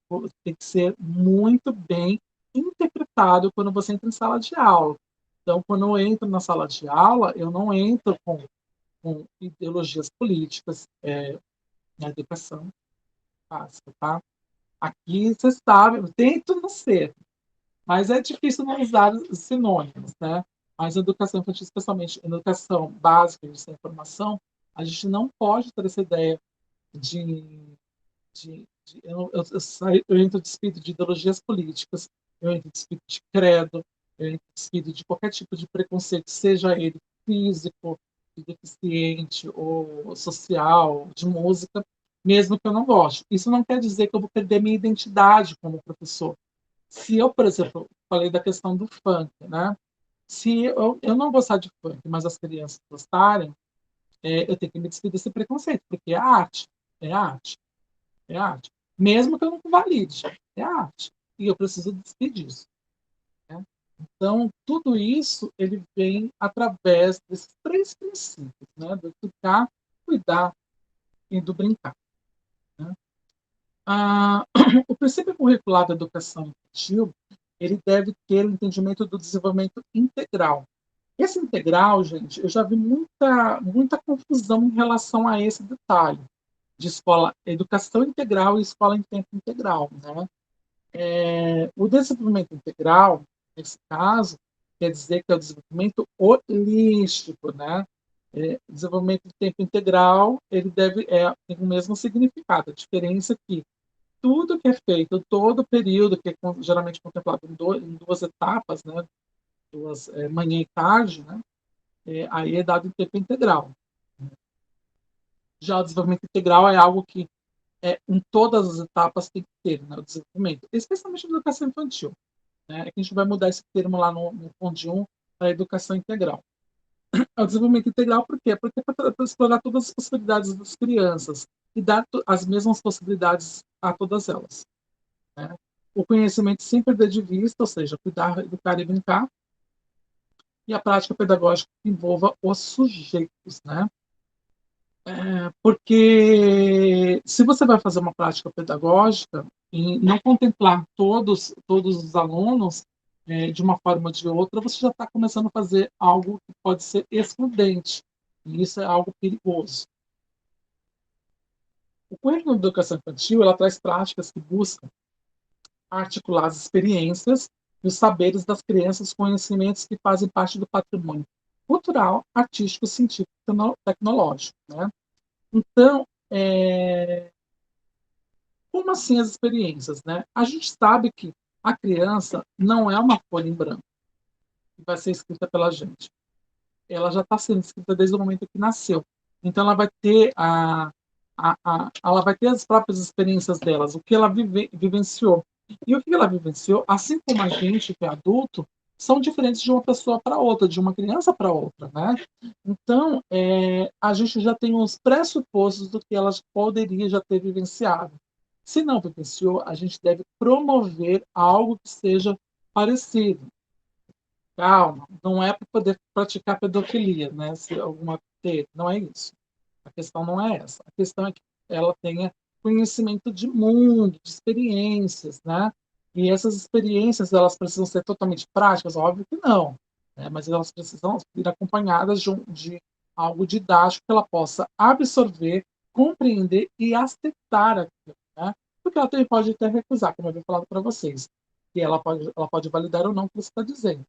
tem que ser muito bem interpretado quando você entra em sala de aula. Então, quando eu entro na sala de aula, eu não entro com com ideologias políticas na educação básica, tá? Aqui, você sabe, tento não ser, mas é difícil não usar os sinônimos, né? Mas a educação infantil, especialmente a educação básica de informação, a gente não pode ter essa ideia de eu entro despido de ideologias políticas, eu entro despido de credo, eu entro despido de qualquer tipo de preconceito, seja ele físico, de deficiente, ou social, de música, mesmo que eu não goste. Isso não quer dizer que eu vou perder minha identidade como professor. Se eu, por exemplo, falei da questão do funk, né? Se eu não gostar de funk, mas as crianças gostarem, eu tenho que me despedir desse preconceito, porque é arte, é arte. É arte. Mesmo que eu não valide, é arte. E eu preciso despedir disso. Né? Então, tudo isso ele vem através desses três princípios, né? Do educar, cuidar e do brincar. Né? Ah, o princípio curricular da educação infantil ele deve ter o entendimento do desenvolvimento integral. Esse integral, gente, eu já vi muita confusão em relação a esse detalhe de escola, educação integral e escola em tempo integral, né? O desenvolvimento integral, nesse caso, quer dizer que é o desenvolvimento holístico, né? Desenvolvimento de tempo integral, ele tem o mesmo significado. A diferença é que tudo que é feito, todo o período, que é geralmente contemplado em duas etapas, né? Duas, manhã e tarde, né? Aí é dado em tempo integral. Já o desenvolvimento integral é algo que em todas as etapas tem que ter, né, o desenvolvimento, especialmente na educação infantil. Né? A gente vai mudar esse termo lá no Fundo 1 para educação integral. O desenvolvimento integral por quê? Porque é para explorar todas as possibilidades das crianças e dar as mesmas possibilidades a todas elas. Né? O conhecimento sem perder de vista, ou seja, cuidar, educar e brincar, e a prática pedagógica que envolva os sujeitos, né? Porque se você vai fazer uma prática pedagógica e não contemplar todos os alunos de uma forma ou de outra, você já está começando a fazer algo que pode ser excludente. E isso é algo perigoso. O currículo de educação infantil ela traz práticas que buscam articular as experiências e os saberes das crianças, conhecimentos que fazem parte do patrimônio cultural, artístico, científico e tecnológico. Né? Então, como assim as experiências, né? A gente sabe que a criança não é uma folha em branco que vai ser escrita pela gente. Ela já está sendo escrita desde o momento que nasceu. Então ela vai ter ela vai ter as próprias experiências delas, o que ela vivenciou. E o que ela vivenciou, assim como a gente que é adulto, são diferentes de uma pessoa para outra, de uma criança para outra, né? Então, a gente já tem uns pressupostos do que ela poderia já ter vivenciado. Se não vivenciou, a gente deve promover algo que seja parecido. Calma, não é para poder praticar pedofilia, né? Se alguma ter, não é isso. A questão não é essa. A questão é que ela tenha conhecimento de mundo, de experiências, né? E essas experiências elas precisam ser totalmente práticas, óbvio que não, né? Mas elas precisam ir acompanhadas de algo didático que ela possa absorver, compreender e aceitar aquilo, né? Porque ela também pode até recusar, como eu havia falado para vocês, que ela pode validar ou não o que você está dizendo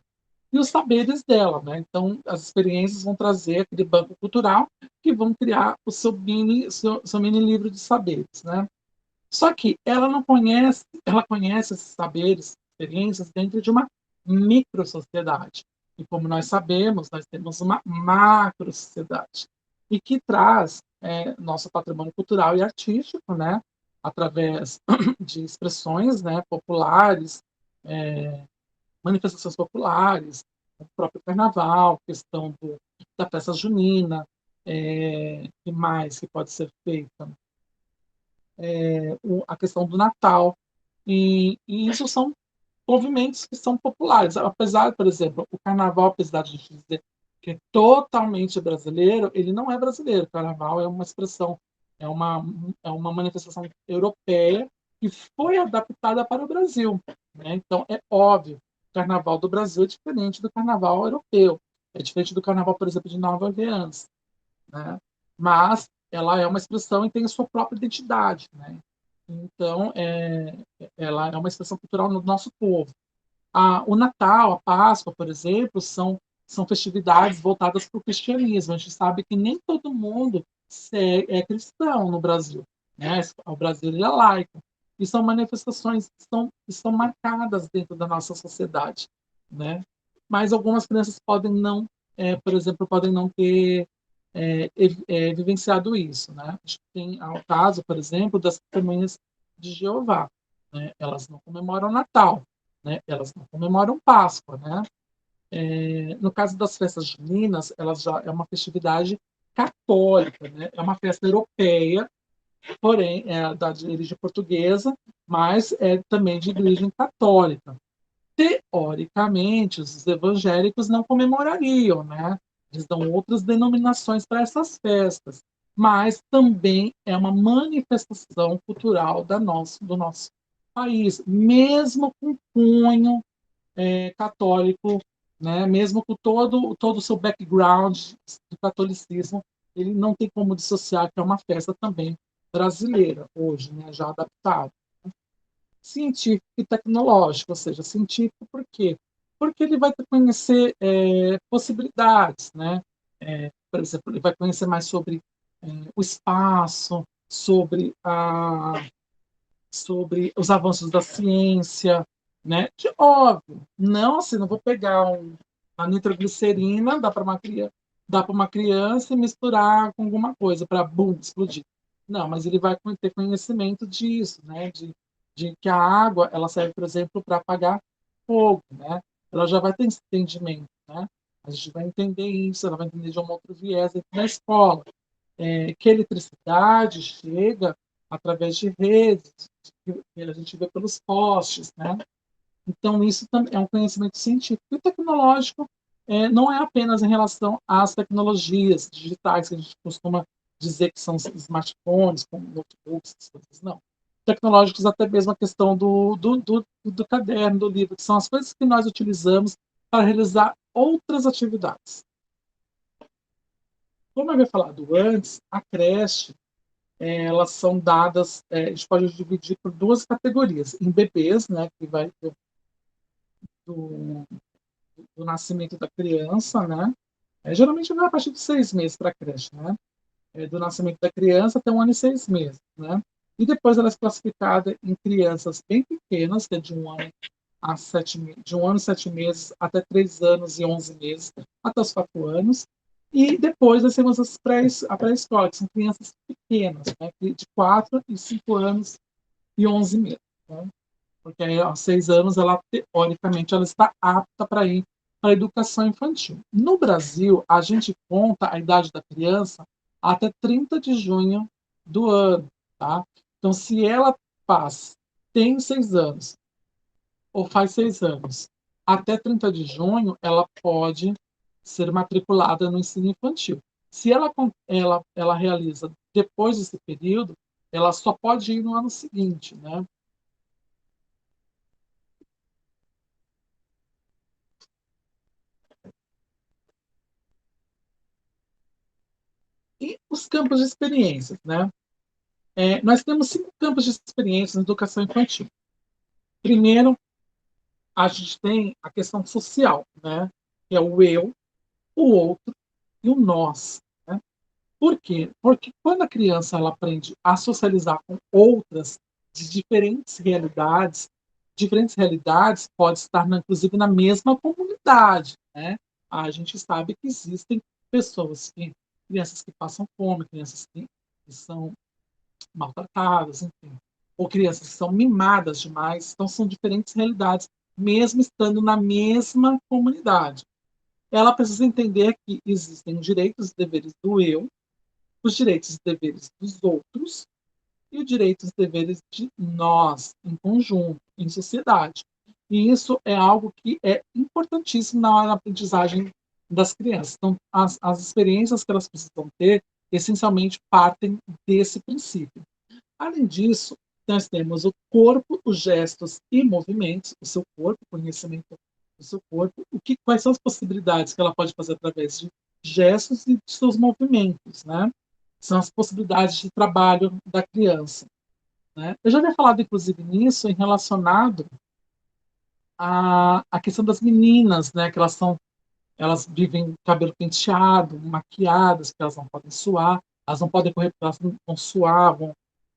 e os saberes dela, né? Então, as experiências vão trazer aquele banco cultural que vão criar o seu mini livro de saberes, né? Só que ela não conhece, ela conhece esses saberes, experiências dentro de uma micro-sociedade. E como nós sabemos, nós temos uma macro-sociedade e que traz nosso patrimônio cultural e artístico, né? Através de expressões, né, populares, manifestações populares, o próprio carnaval, questão da festa junina, que mais que pode ser feita? A questão do Natal. E isso são movimentos que são populares. Apesar, por exemplo, o carnaval, apesar de a gente dizer que é totalmente brasileiro, ele não é brasileiro. O carnaval é uma expressão, é uma, é uma manifestação europeia que foi adaptada para o Brasil. Né? Então, é óbvio, o carnaval do Brasil é diferente do carnaval europeu. É diferente do carnaval, por exemplo, de Nova Orleans. né? Mas ela é uma expressão e tem a sua própria identidade, né? Então, ela é uma expressão cultural do nosso povo. O Natal, a Páscoa, por exemplo, são festividades voltadas para o cristianismo. A gente sabe que nem todo mundo é cristão no Brasil, né? O Brasil ele é laico. E são manifestações que estão marcadas dentro da nossa sociedade, né? Mas algumas crianças podem não, por exemplo, podem não ter vivenciado isso, né? A gente tem o caso, por exemplo, das testemunhas de Jeová, né? Elas não comemoram Natal, né? Elas não comemoram Páscoa, né? No caso das festas juninas, elas já é uma festividade católica, né? É uma festa europeia, porém é da de origem portuguesa, mas é também de origem católica. Teoricamente, os evangélicos não comemorariam, né? Eles dão outras denominações para essas festas, mas também é uma manifestação cultural do nosso país, mesmo com cunho católico, né? Mesmo com todo o seu background do catolicismo, ele não tem como dissociar que é uma festa também brasileira hoje, né? Já adaptada. Científico e tecnológico, ou seja, científico por quê? Porque ele vai conhecer possibilidades, né? Por exemplo, ele vai conhecer mais sobre o espaço, sobre os avanços da ciência, né? De óbvio, não assim, não vou pegar a nitroglicerina, dá para uma criança e misturar com alguma coisa para bum, explodir. Não, mas ele vai ter conhecimento disso, né? De que a água ela serve, por exemplo, para apagar fogo, né? Ela já vai ter esse entendimento, né? A gente vai entender isso, ela vai entender de um outro viés na escola. Que a eletricidade chega através de redes, que a gente vê pelos postes, né? Então, isso também é um conhecimento científico. E o tecnológico não é apenas em relação às tecnologias digitais, que a gente costuma dizer que são smartphones, como notebooks, essas coisas, não. Tecnológicos, até mesmo a questão do caderno, do livro, que são as coisas que nós utilizamos para realizar outras atividades. Como eu havia falado antes, a creche, elas são dadas, a gente pode dividir por duas categorias, em bebês, né, que vai do, do nascimento da criança, né, geralmente vai a partir de 6 meses para a creche, né, do nascimento da criança até 1 ano e 6 meses, né, e depois ela é classificada em crianças bem pequenas, que é de 1 ano e 7 meses até 3 anos e 11 meses, até os 4 anos. E depois nós temos a pré-escola, que são crianças pequenas, né, de 4 e 5 anos e 11 meses. Né? Porque aí, aos 6 anos, ela, teoricamente, ela está apta para ir para a educação infantil. No Brasil, a gente conta a idade da criança até 30 de junho do ano. Tá? Então, se ela tem 6 anos ou faz 6 anos, até 30 de junho, ela pode ser matriculada no ensino infantil. Se ela realiza depois desse período, ela só pode ir no ano seguinte, né? E os campos de experiências, né? Nós temos 5 campos de experiência na educação infantil. Primeiro, a gente tem a questão social, né? Que é o eu, o outro e o nós. Né? Por quê? Porque quando a criança ela aprende a socializar com outras de diferentes realidades pode estar, inclusive, na mesma comunidade. Né? A gente sabe que existem crianças que passam fome, crianças que são maltratadas, enfim, ou crianças que são mimadas demais. Então, são diferentes realidades, mesmo estando na mesma comunidade. Ela precisa entender que existem os direitos e deveres do eu, os direitos e deveres dos outros e os direitos e deveres de nós, em conjunto, em sociedade. E isso é algo que é importantíssimo na aprendizagem das crianças. Então, as experiências que elas precisam ter, essencialmente, partem desse princípio. Além disso, nós temos o corpo, os gestos e movimentos, o seu corpo, conhecimento do seu corpo, quais são as possibilidades que ela pode fazer através gestos e de seus movimentos, né? São as possibilidades de trabalho da criança, né? Eu já havia falado, inclusive, nisso, em relacionado à questão das meninas, né? Que elas vivem com cabelo penteado, maquiadas, que elas não podem suar, elas não podem correr porque elas vão suar,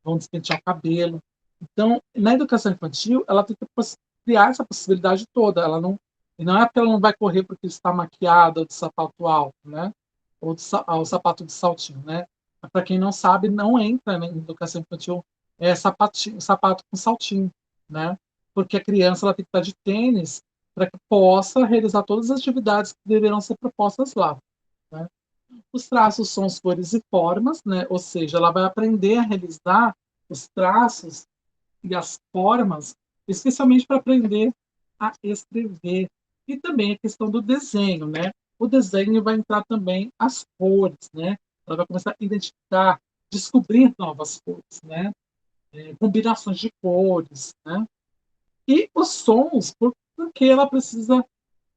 vão despentear o cabelo. Então, na educação infantil, ela tem que criar essa possibilidade toda. Ela não, e não é porque ela não vai correr porque está maquiada ou de sapato alto, né? Ou o sapato de saltinho, né? Para quem não sabe, não entra na educação infantil sapato com saltinho, né? Porque a criança ela tem que estar de tênis para que possa realizar todas as atividades que deverão ser propostas lá, né? Os traços são as cores e formas, né? Ou seja, ela vai aprender a realizar os traços e as formas, especialmente para aprender a escrever. E também a questão do desenho, né? O desenho vai entrar também as cores, né? Ela vai começar a identificar, descobrir novas cores, né? Combinações de cores, né? E os sons, porque ela precisa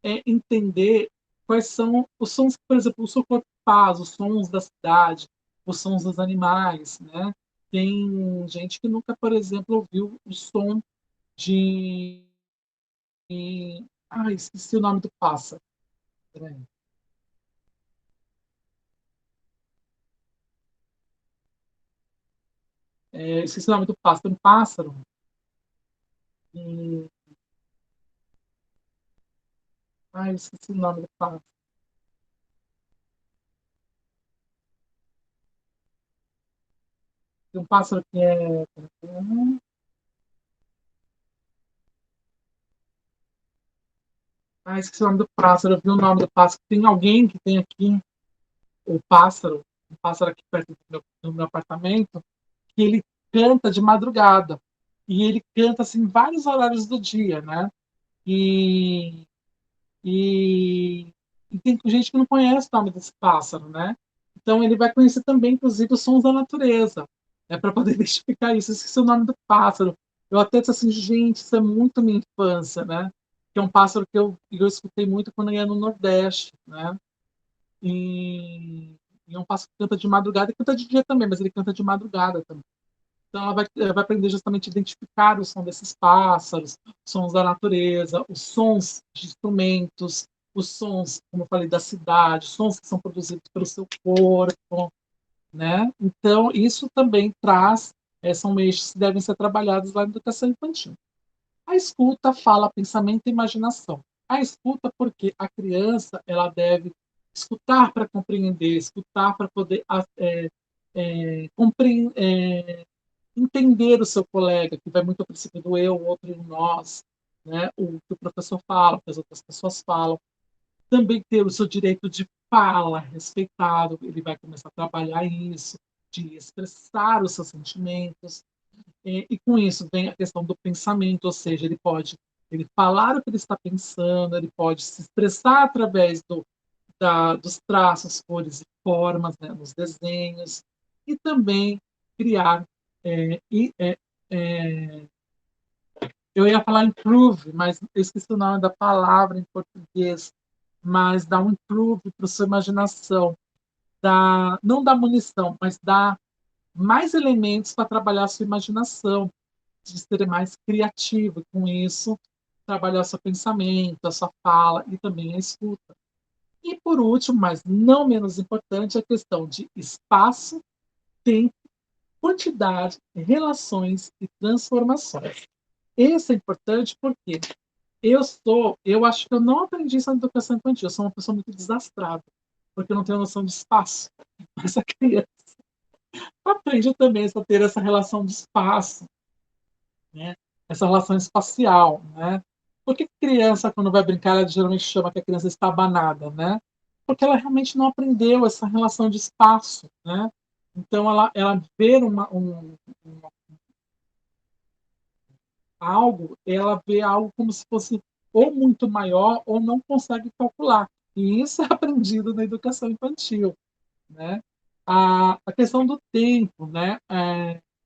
entender quais são os sons que, por exemplo, o seu corpo faz, os sons da cidade, os sons dos animais, né? Tem gente que nunca, por exemplo, ouviu o som de. Ai, esqueci o nome do pássaro. Peraí. Esqueci o nome do pássaro. Tem um pássaro. E... Ai, esqueci o nome do pássaro. Tem um pássaro que é. Ah, esqueci o nome do pássaro. Eu vi o nome do pássaro. Tem alguém que tem aqui um pássaro aqui perto do meu apartamento, que ele canta de madrugada. E ele canta assim, em vários horários do dia, né? E, e, e tem gente que não conhece o nome desse pássaro, né? Então ele vai conhecer também, inclusive, os sons da natureza, né? Para poder identificar isso. Eu esqueci o nome do pássaro. Eu até disse assim, gente, isso é muito minha infância, né? Que é um pássaro que eu escutei muito quando eu ia no Nordeste, né? E é um pássaro que canta de madrugada e canta de dia também, mas ele canta de madrugada também. Então ela vai aprender justamente a identificar o som desses pássaros, sons da natureza, os sons de instrumentos, os sons, como eu falei, da cidade, sons que são produzidos pelo seu corpo, né? Então isso também traz, são eixos que devem ser trabalhados lá na educação infantil. A escuta fala pensamento e imaginação. A escuta porque a criança ela deve escutar para compreender, escutar para poder entender o seu colega, que vai muito ao princípio do eu, o outro e o nós, né? O que o professor fala, o que as outras pessoas falam. Também ter o seu direito de fala respeitado, ele vai começar a trabalhar isso, de expressar os seus sentimentos, e com isso vem a questão do pensamento, ou seja, ele falar o que ele está pensando, ele pode se expressar através dos traços, cores e formas, né, nos desenhos, e também criar. É, e, é, é, eu ia falar improve, mas eu esqueci o nome da palavra em português, mas dá um improve para sua imaginação, não dá munição, mas dá mais elementos para trabalhar a sua imaginação, de ser mais criativo, com isso, trabalhar seu pensamento, a sua fala e também a escuta. E por último, mas não menos importante, a questão de espaço, tempo, quantidade, relações e transformações. Esse é importante porque eu acho que eu não aprendi isso na educação infantil, eu sou uma pessoa muito desastrada, porque eu não tenho noção de espaço. Mas a criança aprende também a ter essa relação de espaço, né? Essa relação espacial, né? Por que criança, quando vai brincar, ela geralmente chama que a criança está abanada, né? Porque ela realmente não aprendeu essa relação de espaço, né? Então, ela vê algo, ela vê algo como se fosse ou muito maior ou não consegue calcular. E isso é aprendido na educação infantil, né? A questão do tempo, né?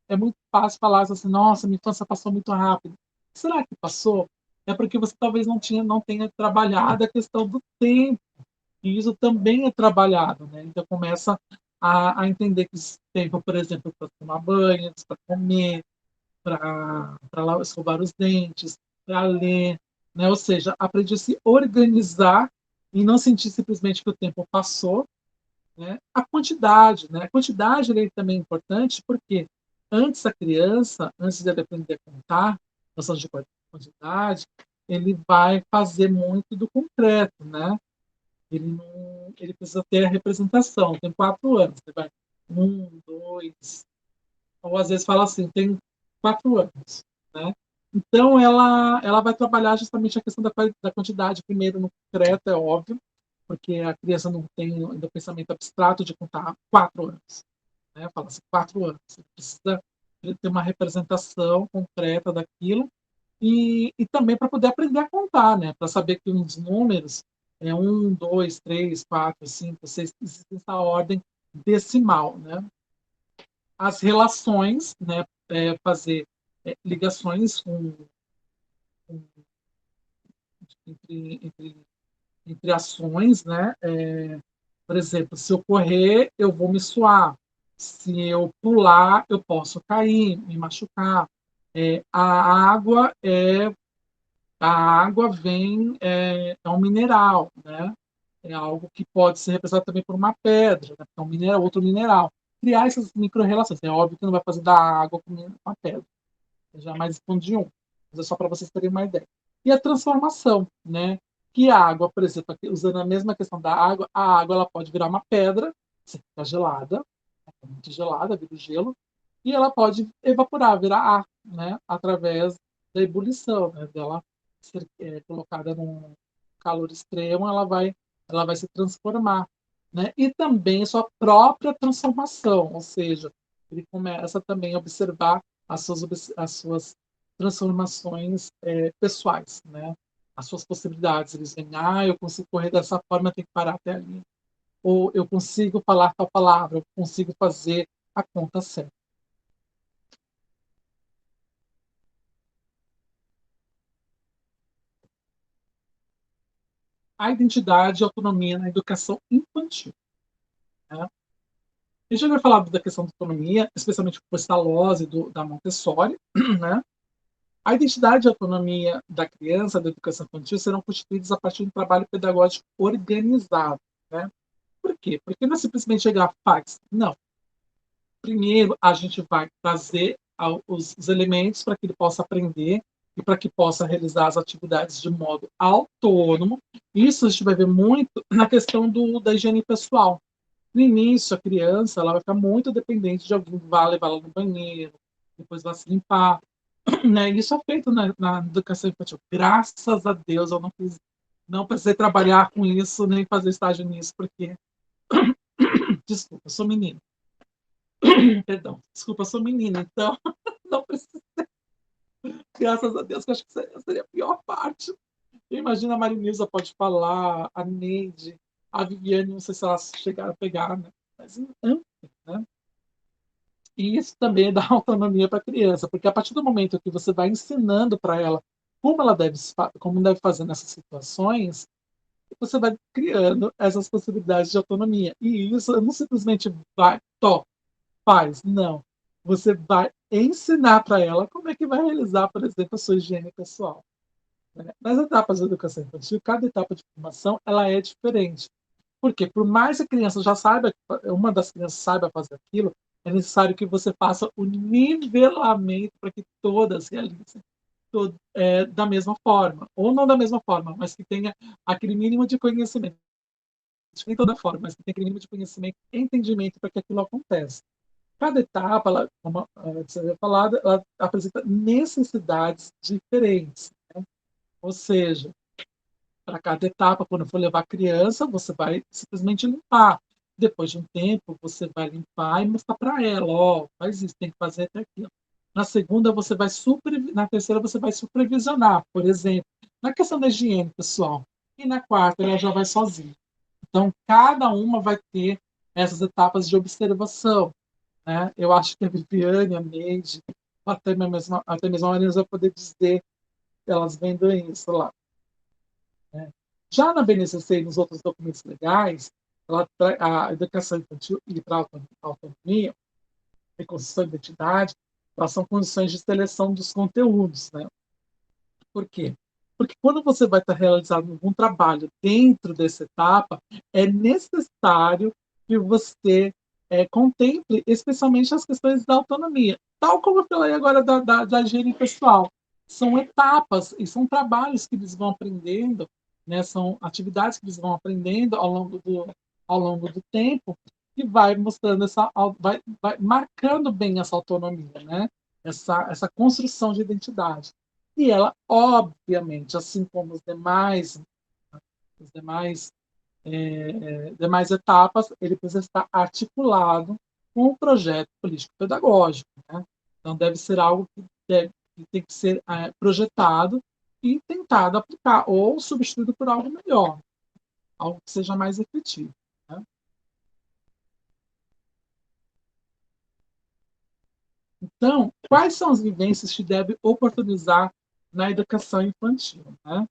É muito fácil falar assim, nossa, minha infância passou muito rápido. Será que passou? É porque você talvez não tenha trabalhado a questão do tempo, E isso também é trabalhado, né? Então começa a entender que esse tempo, por exemplo, para tomar banho, para comer, para escovar os dentes, para ler, né? Ou seja, aprende a se organizar e não sentir simplesmente que o tempo passou, né? A quantidade, né? A quantidade ele também é importante porque antes a criança, antes de ele aprender a contar, noção de quantidade, ele vai fazer muito do concreto, né? Ele não, ele precisa ter a representação. Tem 4 anos, você vai 1, 2, ou às vezes fala assim, tem 4 anos, né? Então ela vai trabalhar justamente a questão da quantidade primeiro no concreto, é óbvio, porque a criança não tem ainda o pensamento abstrato de contar 4 anos, né? Fala assim, 4 anos, você precisa ter uma representação concreta daquilo e também para poder aprender a contar, né? Para saber que os números é 1, 2, 3, 4, 5, 6, existe essa ordem decimal, né? As relações, né? Fazer ligações com, entre, entre ações, né? Por exemplo, se eu correr, eu vou me suar. Se eu pular, eu posso cair, me machucar. A água é a água vem é um mineral, né? É algo que pode ser representado também por uma pedra, né? É um mineral, outro mineral. Criar essas micro-relações. É óbvio que não vai fazer da água com uma pedra. Eu jamais respondi de um. Mas é só para vocês terem uma ideia. E a transformação, né? Que a água, por exemplo, aqui, usando a mesma questão da água, a água ela pode virar uma pedra, se ficar gelada, muito gelada, vira gelo, e ela pode evaporar, virar ar, né? Através da ebulição, né? Dela ser colocada num calor extremo, ela vai se transformar, né? E também sua própria transformação, ou seja, ele começa também a observar as suas transformações pessoais, né? As suas possibilidades. Eles veem, eu consigo correr dessa forma, eu tenho que parar até ali. Ou eu consigo falar tal palavra, eu consigo fazer a conta certa. A identidade e a autonomia na educação infantil. Né? A gente já vai falar da questão da autonomia, especialmente com Pestalozzi, da Montessori. Né? A identidade e a autonomia da criança, da educação infantil, serão constituídas a partir de um trabalho pedagógico organizado. Né? Por quê? Porque não é simplesmente chegar, faz. Não. Primeiro, a gente vai trazer os elementos para que ele possa aprender e para que possa realizar as atividades de modo autônomo. Isso a gente vai ver muito na questão da higiene pessoal. No início, a criança ela vai ficar muito dependente de alguém que vá levá-la no banheiro, depois vai se limpar. Né? Isso é feito na educação infantil. Graças a Deus eu não precisei trabalhar com isso, nem fazer estágio nisso, porque, desculpa, eu sou menina. Perdão, desculpa, eu sou menina, então não preciso, graças a Deus, que eu acho que seria a pior parte. Imagina a Marinilza pode falar, a Neide, a Viviane, não sei se elas chegaram a pegar, né? Mas, enfim, né? E isso também dá autonomia para a criança, porque a partir do momento que você vai ensinando para ela como deve fazer nessas situações, você vai criando essas possibilidades de autonomia. E isso não simplesmente vai, faz, não. Você vai ensinar para ela como é que vai realizar, por exemplo, a sua higiene pessoal. Né? Nas etapas da educação infantil, cada etapa de formação ela é diferente. Porque por mais que a criança já saiba, uma das crianças saiba fazer aquilo, é necessário que você faça o nivelamento para que todas realizem da mesma forma, ou não da mesma forma, mas que tenha aquele mínimo de conhecimento, nem toda forma, mas que tenha aquele mínimo de conhecimento e entendimento para que aquilo aconteça. Cada etapa, ela, como você havia falado, ela apresenta necessidades diferentes. Né? Ou seja, para cada etapa, quando for levar a criança, você vai simplesmente limpar. Depois de um tempo, você vai limpar e mostrar para ela, faz isso, tem que fazer até aquilo. Na segunda, você vai na terceira, você vai supervisionar, por exemplo, na questão da higiene pessoal. E na quarta, ela já vai sozinha. Então, cada uma vai ter essas etapas de observação. Né? Eu acho que a Viviane, a Neide, até mesmo a Marina vai poder dizer, elas vendo isso lá. Né? Já na BNCC e nos outros documentos legais, a educação infantil e para a autonomia e construção de identidade, elas são condições de seleção dos conteúdos, né? Por quê? Porque quando você vai estar realizando algum trabalho dentro dessa etapa, é necessário que você contemple especialmente as questões da autonomia. Tal como eu falei agora da higiene pessoal. São etapas e são trabalhos que eles vão aprendendo, né? São atividades que eles vão aprendendo ao longo do tempo, que vai mostrando vai marcando bem essa autonomia, né? Essa construção de identidade. E ela, obviamente, assim como os demais etapas, ele precisa estar articulado com o projeto político-pedagógico. Né? Então, deve ser algo que tem que ser projetado e tentado aplicar, ou substituído por algo melhor, algo que seja mais efetivo. Né? Então, quais são as vivências que deve oportunizar na educação infantil? Né?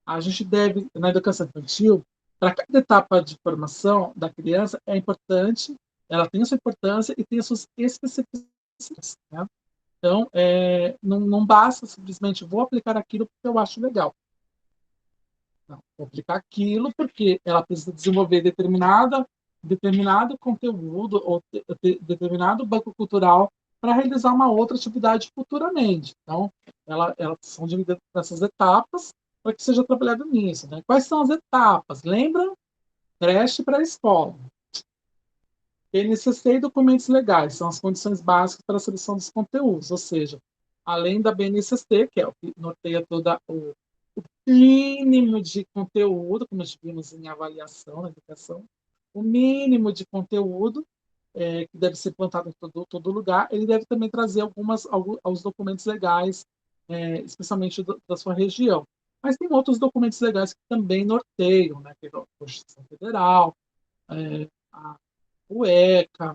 A gente deve, na educação infantil, para cada etapa de formação da criança, é importante, ela tem a sua importância e tem as suas especificidades. Né? Então, não basta simplesmente vou aplicar aquilo porque eu acho legal. Não, vou aplicar aquilo porque ela precisa desenvolver determinado conteúdo ou determinado banco cultural para realizar uma outra atividade futuramente. Então, elas são divididas nessas etapas para que seja trabalhado nisso. Né? Quais são as etapas? Lembram? Creche para a escola. BNCC e documentos legais são as condições básicas para a seleção dos conteúdos, ou seja, além da BNCC, que é o que norteia todo o mínimo de conteúdo, como nós vimos em avaliação na educação, o mínimo de conteúdo que deve ser plantado em todo lugar, ele deve também trazer alguns documentos legais, especialmente da sua região. Mas tem outros documentos legais que também norteiam, né, que é a Constituição Federal, a UECA,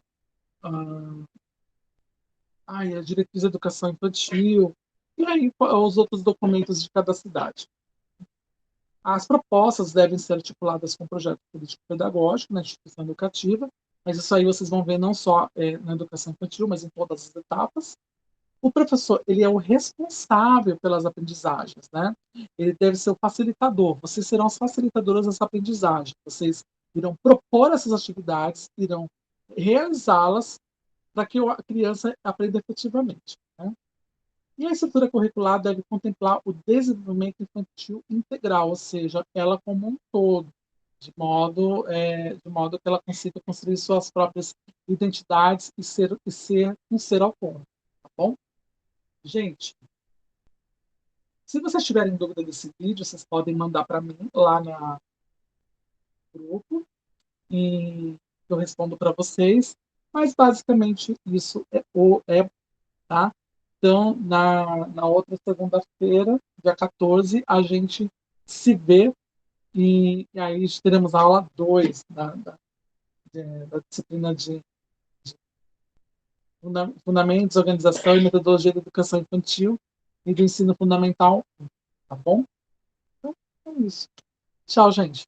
a Diretriz de Educação Infantil, e aí os outros documentos de cada cidade. As propostas devem ser articuladas com o projeto político-pedagógico na instituição educativa, mas isso aí vocês vão ver não só na educação infantil, mas em todas as etapas. O professor, ele é o responsável pelas aprendizagens, né? Ele deve ser o facilitador. Vocês serão as facilitadoras dessa aprendizagem. Vocês irão propor essas atividades, irão realizá-las para que a criança aprenda efetivamente. Né? E a estrutura curricular deve contemplar o desenvolvimento infantil integral, ou seja, ela como um todo, de modo que ela consiga construir suas próprias identidades e ser um ser autônomo. Tá bom? Gente, se vocês tiverem dúvida desse vídeo, vocês podem mandar para mim lá no grupo e eu respondo para vocês. Mas basicamente isso tá? Então, na outra segunda-feira, dia 14, a gente se vê e aí teremos a aula 2 da disciplina de Fundamentos, Organização e Metodologia da Educação Infantil e do Ensino Fundamental 1, tá bom? Então, é isso. Tchau, gente.